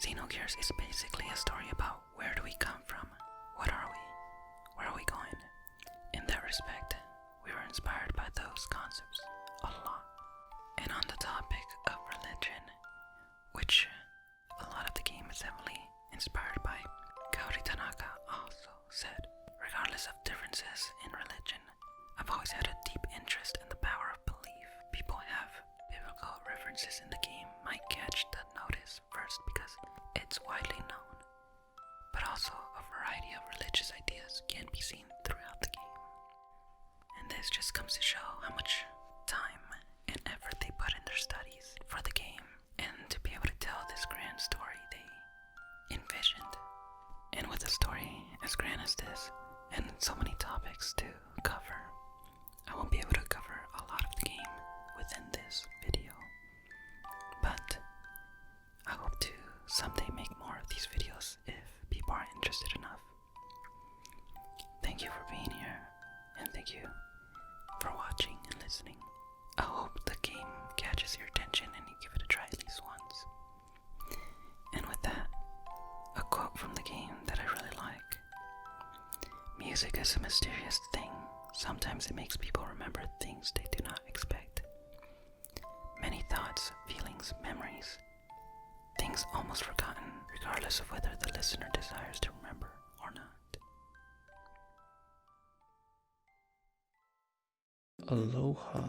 Xenogears is basically a story about where do we come from, what are we, where are we going. In that respect, we were inspired by those concepts a lot. And on the topic of religion, which a lot of the game is heavily inspired by, Kaori Tanaka also said, regardless of differences in religion, I've always had a deep interest in the power of belief. People have biblical references in the game might catch the notice first because it's widely known, but also a variety of religious ideas can be seen throughout the game. And this just comes to show how much time and effort they put in their studies for the game, and to be able to tell this grand story they envisioned. And with a story as grand as this, and so many topics to cover, I won't be able to cover a lot of the game within this video. But I hope to someday make more of these videos if people are interested enough. Thank you for being here, and thank you for watching and listening. I hope the game catches your attention and you give it a try at least once. And with that, a quote from the game that I really like. Music is a mysterious thing. Sometimes it makes people remember things they do not expect. Many thoughts, feelings, memories, things almost forgotten, regardless of whether the listener desires to remember or not. Aloha.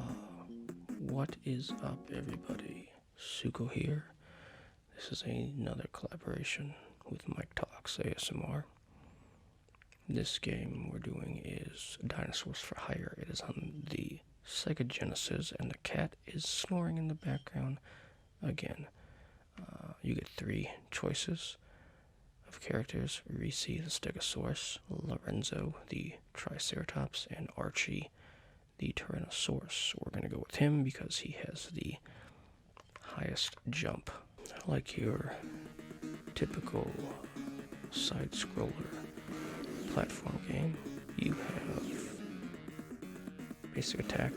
What is up, everybody? Suko here. This is another collaboration with Mike Talks ASMR. This game we're doing is Dinosaurs for Hire. It is on the Sega Genesis, and the cat is snoring in the background again. You get 3 choices of characters: Reese, the Stegosaurus, Lorenzo, the Triceratops, and Archie, the Tyrannosaurus. We're going to go with him because he has the highest jump. Like your typical side-scroller platform game, you have basic attack,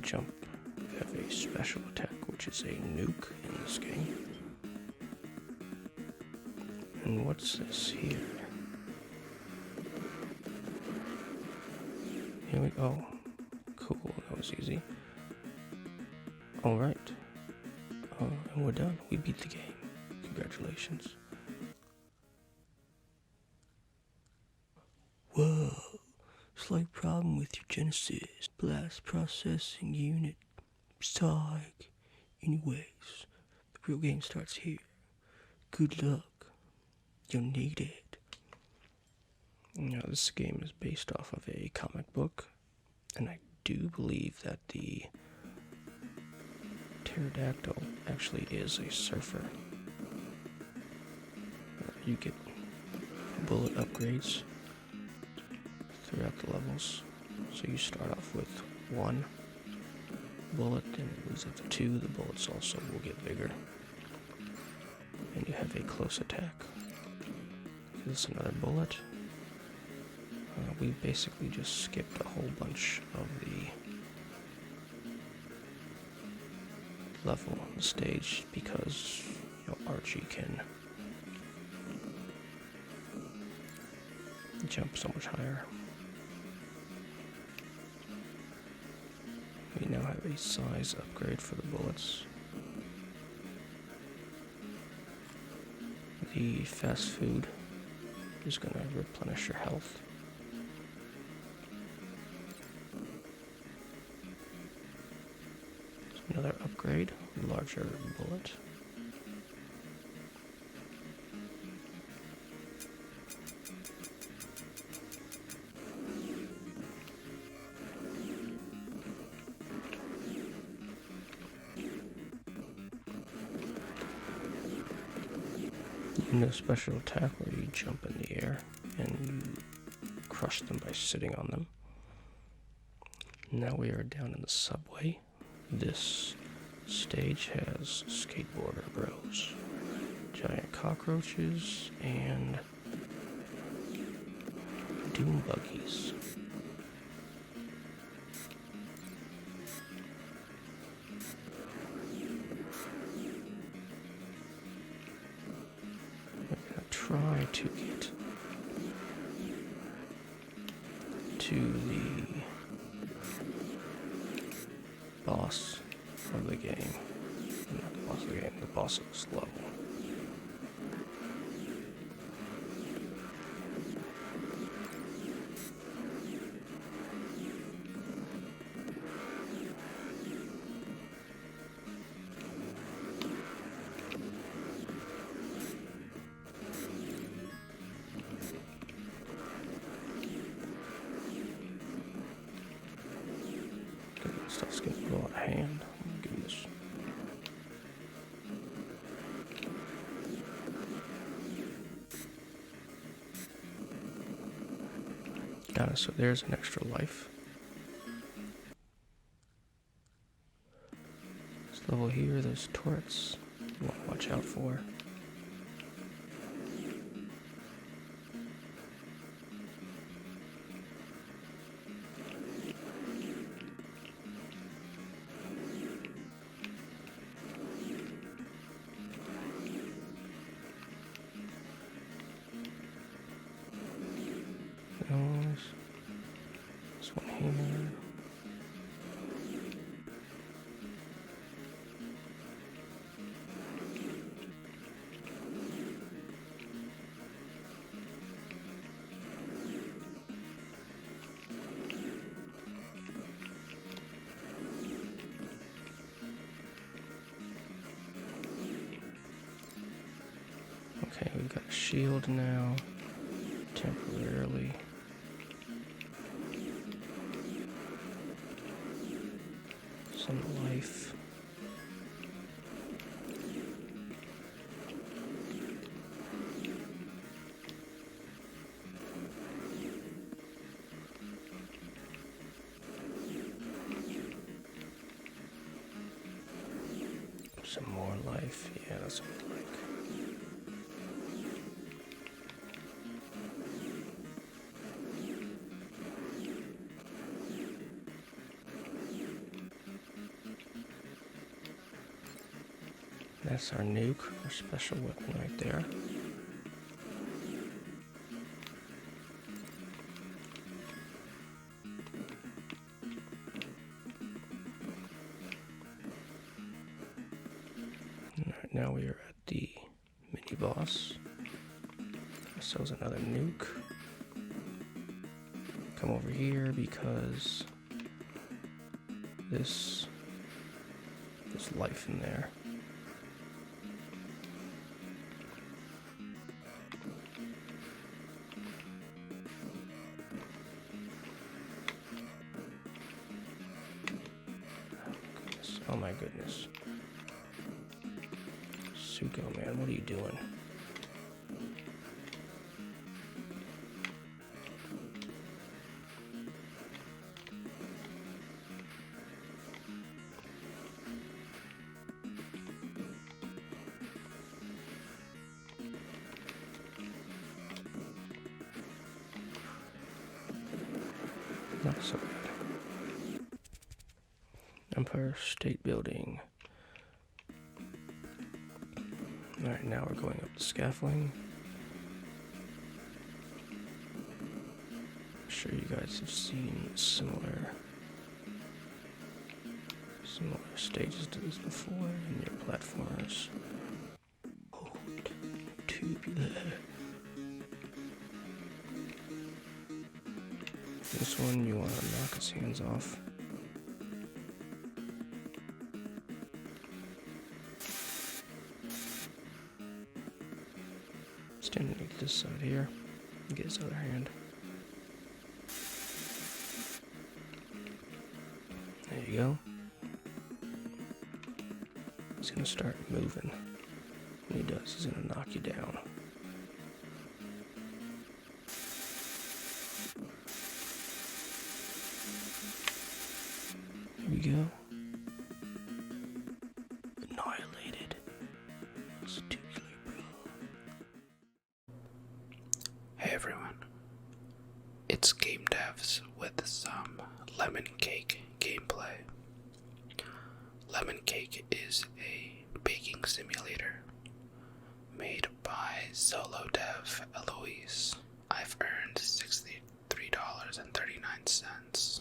jump, you have a special attack, which is a nuke in this game. And what's this here? Here we go. Cool, that was easy. Alright. And we're done. We beat the game. Congratulations. Whoa. Slight problem with your Genesis. Blast processing unit. Psych. Anyways, the real game starts here. Good luck. You'll need it. Now, this game is based off of a comic book, and I do believe that the pterodactyl actually is a surfer. You get bullet upgrades throughout the levels. So you start off with 1 bullet, then it moves up to 2. The bullets also will get bigger. And you have a close attack. This is another bullet. We basically just skipped a whole bunch of the level on the stage because Archie can jump so much higher. We now have a size upgrade for the bullets. The fast food is going to replenish your health. Another upgrade, larger bullet. In a special attack where you jump in the air and you crush them by sitting on them. Now we are down in the subway. This stage has skateboarder bros, giant cockroaches, and doom buggies. Try to get to the boss of the game. Not the boss of the game, the boss of this level. Stuff's getting a little out of hand. Oh my goodness. Got it, so there's an extra life. This level here, there's turrets you want to watch out for. This one here. Okay, we've got a shield now, temporarily. Some life. Some more life. Yeah, that's what I like. That's our nuke, our special weapon right there. Alright, now we are at the mini boss. Ourselves another nuke. Come over here because there's life in there. Oh my goodness. Suko, man, what are you doing? Not so bad. Empire State Building. Alright, now we're going up the scaffolding. I'm sure you guys have seen similar stages to this before in your platformers. Oh, tubular. This one you want to knock his hands off. Stand underneath this side here and get his other hand. There you go. He's gonna start moving. What he does is gonna knock you down. Here we go. Annihilated. That's too clear, bro. Hey everyone, it's Game Devs with some Lemon Cake gameplay. Lemon Cake is a baking simulator made by solo dev Eloise. I've earned $63.39,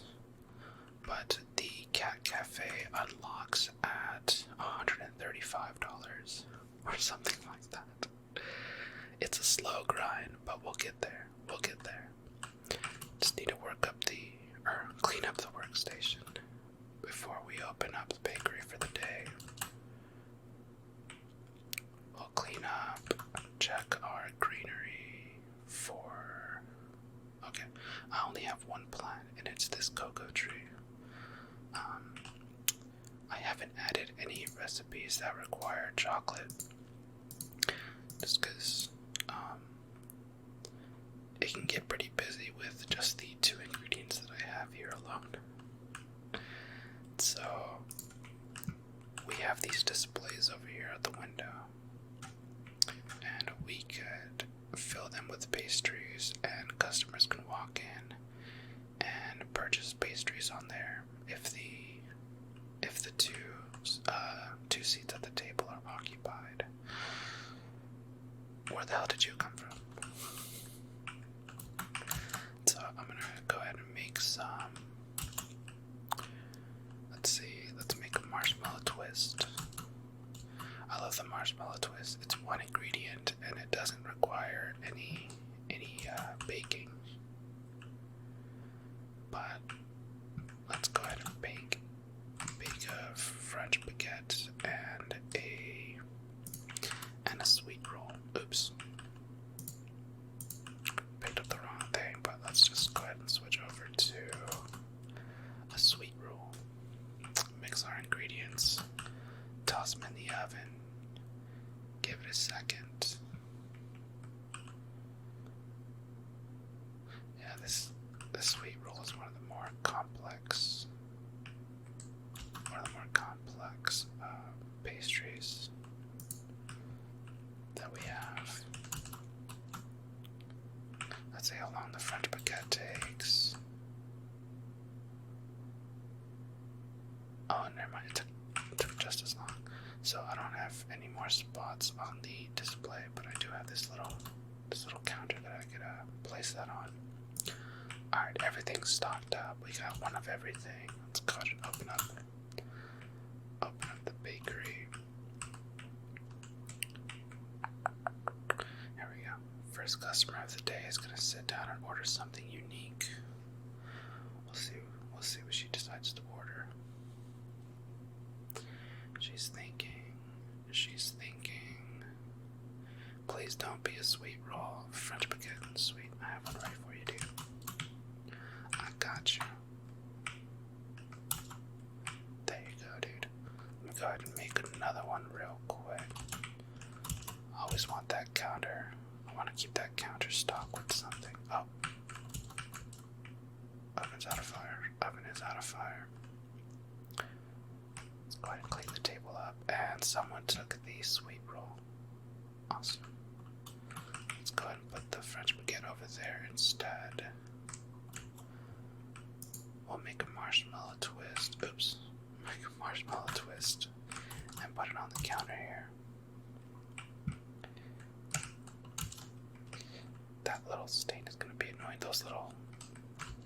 but the Cat Cafe unlocks at $135 or something like that. It's a slow grind, but we'll get there. Just need to clean up the workstation before we open up the bakery for the day. We'll clean up, check our greenery for... Okay, I only have one plant, and it's this cocoa tree. I haven't added any recipes that require chocolate, just because it can get pretty busy with just the 2 ingredients that I have here alone. So we have these displays over here at the window, and we could fill them with pastries, and customers can walk in and purchase pastries on there if the two seats at the table are occupied. Where the hell did you come from? So I'm gonna go ahead and make some. Let's make a marshmallow twist. I love the marshmallow twist. It's one ingredient and it doesn't require any baking. But let's go ahead and bake a French baguette and a sweet roll. Oops. Picked up the wrong thing, but let's just go ahead and switch over to a sweet roll. Mix our ingredients, toss them in the oven, give it a second. Yeah, this sweet roll is one of the more complex pastries that we have. Let's see how long the French baguette takes. Oh, never mind. It took just as long. So I don't have any more spots on the display, but I do have this little counter that I could place that on. Alright, everything's stocked up. We got one of everything. Let's go ahead and open up the bakery. Here we go. First customer of the day is gonna sit down and order something unique. We'll see what she decides to order. She's thinking. Please don't be a sweet roll. French baguette and sweet. I have one right for you, dude. I got you. There you go, dude. Let me go ahead and make another one real quick. I always want that counter. I want to keep that counter stocked with something. Oh. Oven's out of fire. Oven is out of fire. Let's go ahead and clean the table up. And someone took the sweet roll. Awesome. Let's go ahead and put the French baguette over there instead. We'll make a marshmallow twist. Oops. Make a marshmallow twist. And put it on the counter here. That little stain is going to be annoying. Those little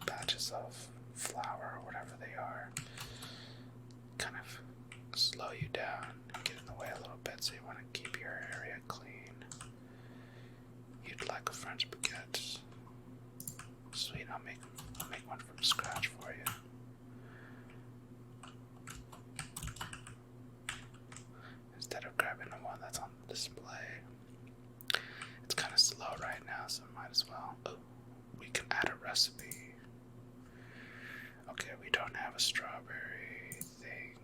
batches of flour or whatever they are kind of slow you down and get in the way a little bit, so you want to keep your area clean. You'd like a French baguette. Sweet, I'll make one from scratch for you. Instead of grabbing the one that's on the display. It's kind of slow right now, so might as well. Oh, we can add a recipe. Okay, we don't have a strawberry thing.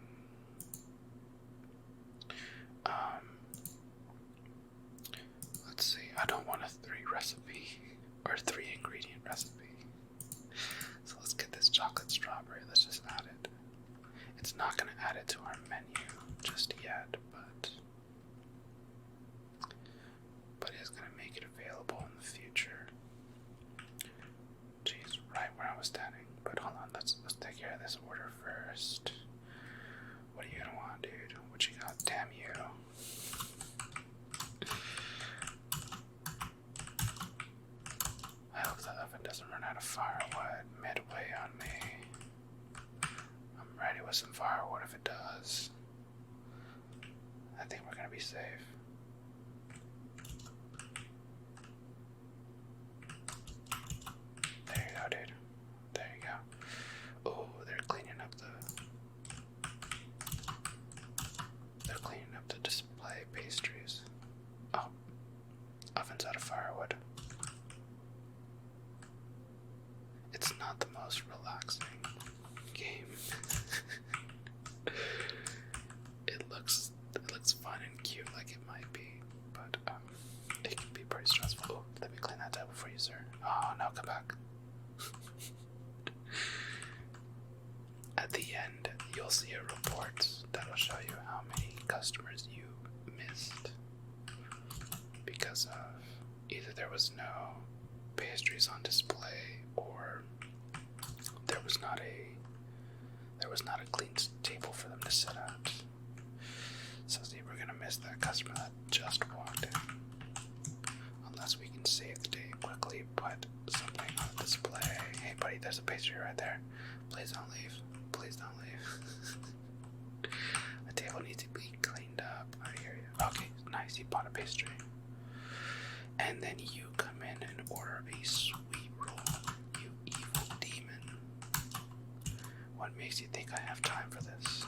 chocolate strawberry. Let's just add it. It's not going to add it to our menu just yet, but it's going to make it available in the future. Jeez, right where I was standing. But hold on, let's take care of this order first. What are you gonna want, dude? What you got? Damn you. I hope the oven doesn't run out of firewood midway on me. I'm ready with some firewood if it does. I think we're gonna be safe. There you go, dude. There you go. Oh, they're cleaning up the display pastries. Oh, oven's out of firewood. It's not the most relaxing game. It looks fun and cute like it might be, but it can be pretty stressful. Oh, let me clean that table for you, sir. Oh no, come back. At the end, you'll see a report that'll show you how many customers you missed because of either there was no pastries on display or there was not a clean table for them to sit at. So see, we're gonna miss that customer that just walked in unless we can save the day quickly, put something on display. Hey buddy, there's a pastry right there. Please don't leave. Please don't leave. The table needs to be cleaned up. I hear you. Okay, nice. You bought a pastry. And then you come in and order a sweet roll. You evil demon. What makes you think I have time for this?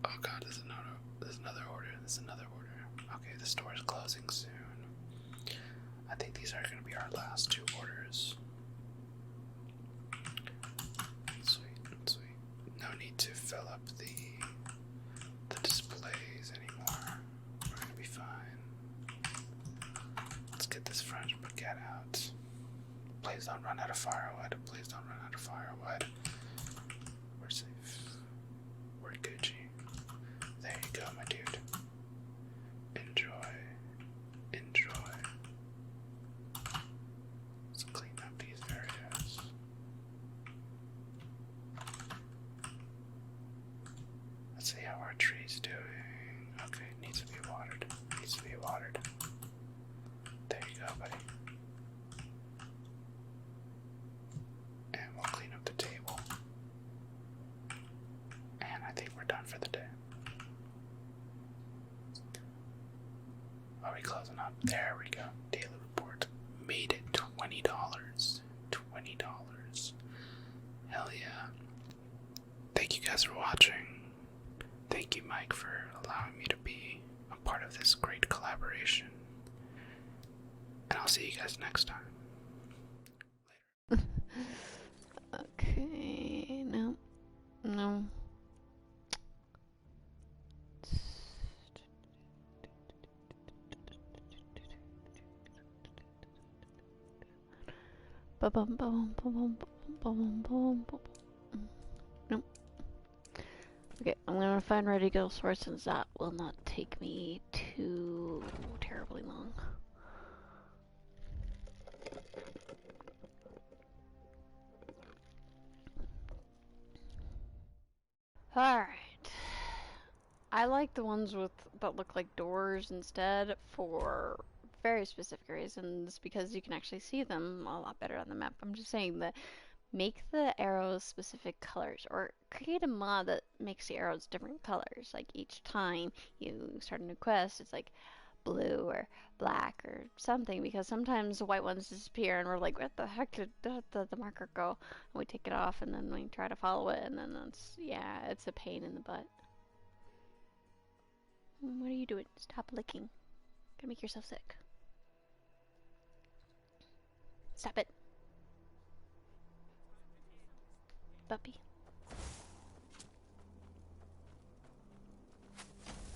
Oh god, there's another order. There's another order. Okay, the store is closing soon. I think these are going to be our last two orders. Sweet. No need to fill up the displays anymore. We're gonna be fine. Let's get this French baguette out. Please don't run out of firewood. Please don't run out of firewood. We're safe. We're Gucci. There you go, my dude. Enjoy. Let's clean up these areas. Let's see how our tree's doing. Okay, needs to be watered. There you go, buddy. And we'll clean up the table. And I think we're done for the day. Are we closing up? There we go. Daily report. Made it $20. $20. Hell yeah. Thank you guys for watching. Thank you, Mike, for allowing me to be a part of this great collaboration. And I'll see you guys next time. Okay, no. Nope. Okay, I'm gonna find Ready to Go source since that will not take me too terribly long. Alright. I like the ones that look like doors instead for very specific reasons because you can actually see them a lot better on the map. I'm just saying that make the arrows specific colors or create a mod that makes the arrows different colors. Like each time you start a new quest, it's like blue or black or something because sometimes the white ones disappear and we're like, what the heck did the marker go? And we take it off and then we try to follow it and then it's a pain in the butt. What are you doing? Stop licking. Gonna make yourself sick. Stop it. Puppy.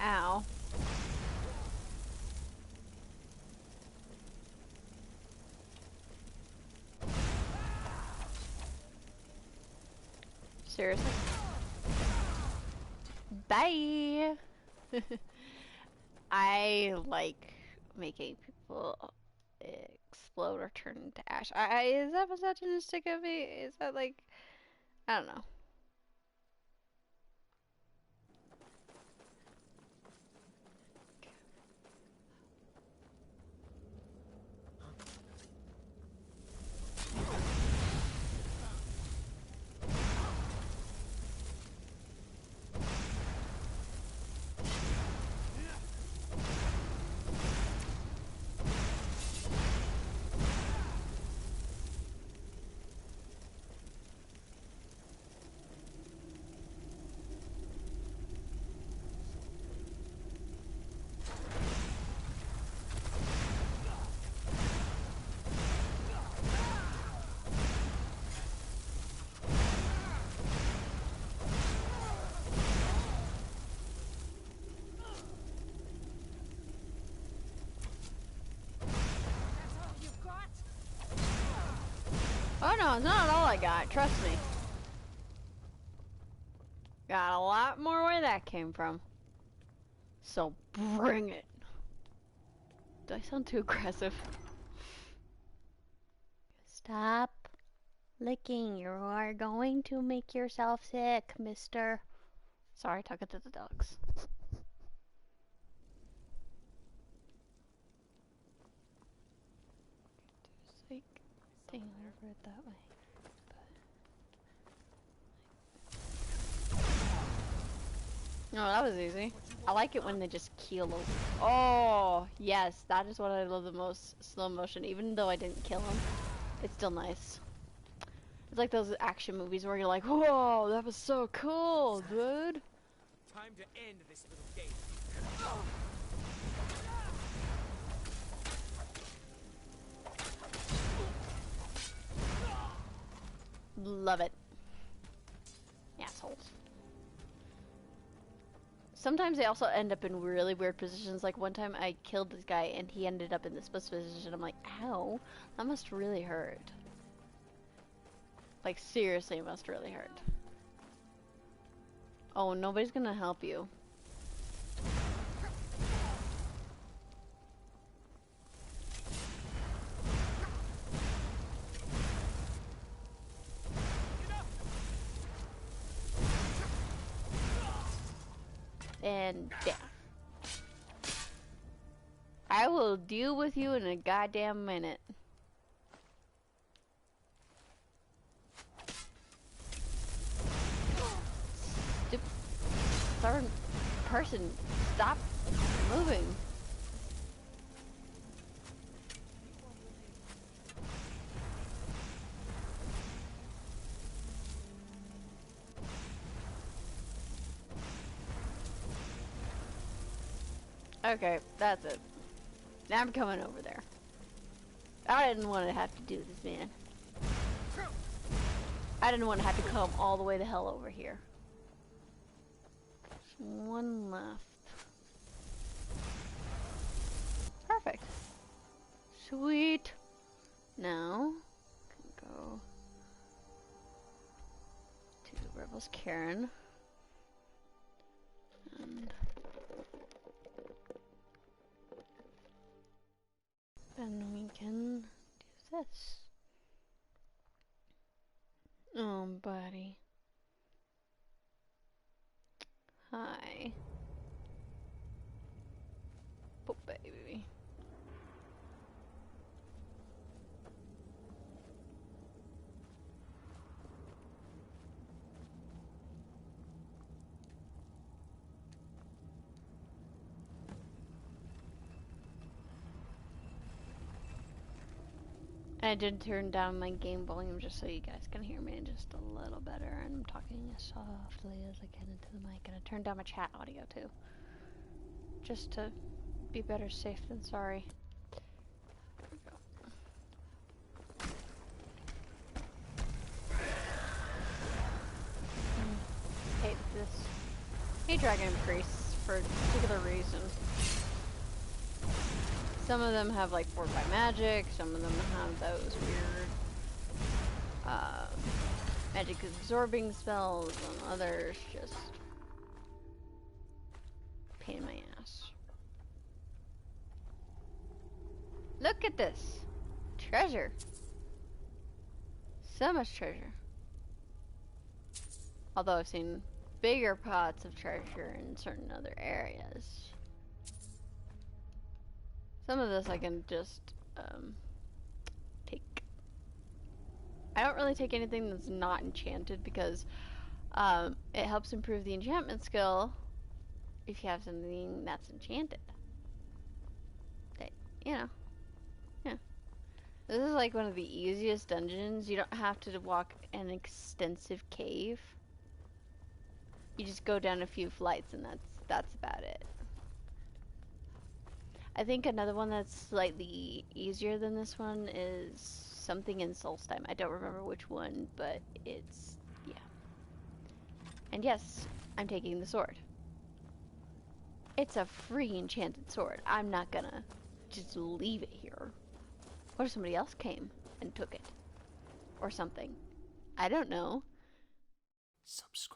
Ow. Seriously? Bye! I like making people explode or turn into ash. Is that misogynistic of me? Is that like... I don't know. Oh no, it's not all I got, trust me. Got a lot more where that came from. So bring it. Do I sound too aggressive? Stop licking. You are going to make yourself sick, mister. Sorry, talking to the dogs. There's like thing over it that way. No, that was easy. I like it when they just keel over. Oh, yes, that is what I love the most. Slow motion, even though I didn't kill him. It's still nice. It's like those action movies where you're like, whoa, that was so cool, dude. Time to end this little game. Love it. Assholes. Sometimes they also end up in really weird positions. Like one time I killed this guy and he ended up in this position. I'm like, ow, that must really hurt. Like seriously, it must really hurt. Oh, nobody's gonna help you. And down. I will deal with you in a goddamn minute. Stubborn person, stop moving. Okay, that's it. Now I'm coming over there. I didn't want to have to do this, man. I didn't want to have to come all the way the hell over here. There's one left. Perfect. Sweet. Now, can go to the Rebels Karen. And we can do this. Oh, buddy. Hi. Oh, baby. I did turn down my game volume just so you guys can hear me just a little better. And I'm talking as softly as I can into the mic. And I turned down my chat audio too. Just to be better safe than sorry. There we go. Hate this. Hate dragon priests for a particular reason. Some of them have like 4x magic, some of them have those weird magic absorbing spells, and others just pain in my ass. Look at this treasure. So much treasure. Although I've seen bigger pots of treasure in certain other areas. Some of this I can just take. I don't really take anything that's not enchanted because it helps improve the enchantment skill if you have something that's enchanted. That, you know. Yeah. This is like one of the easiest dungeons. You don't have to walk an extensive cave. You just go down a few flights and that's about it. I think another one that's slightly easier than this one is something in Solstheim. I don't remember which one, but it's, yeah. And yes, I'm taking the sword. It's a free enchanted sword. I'm not gonna just leave it here. What if somebody else came and took it? Or something. I don't know. Subscribe.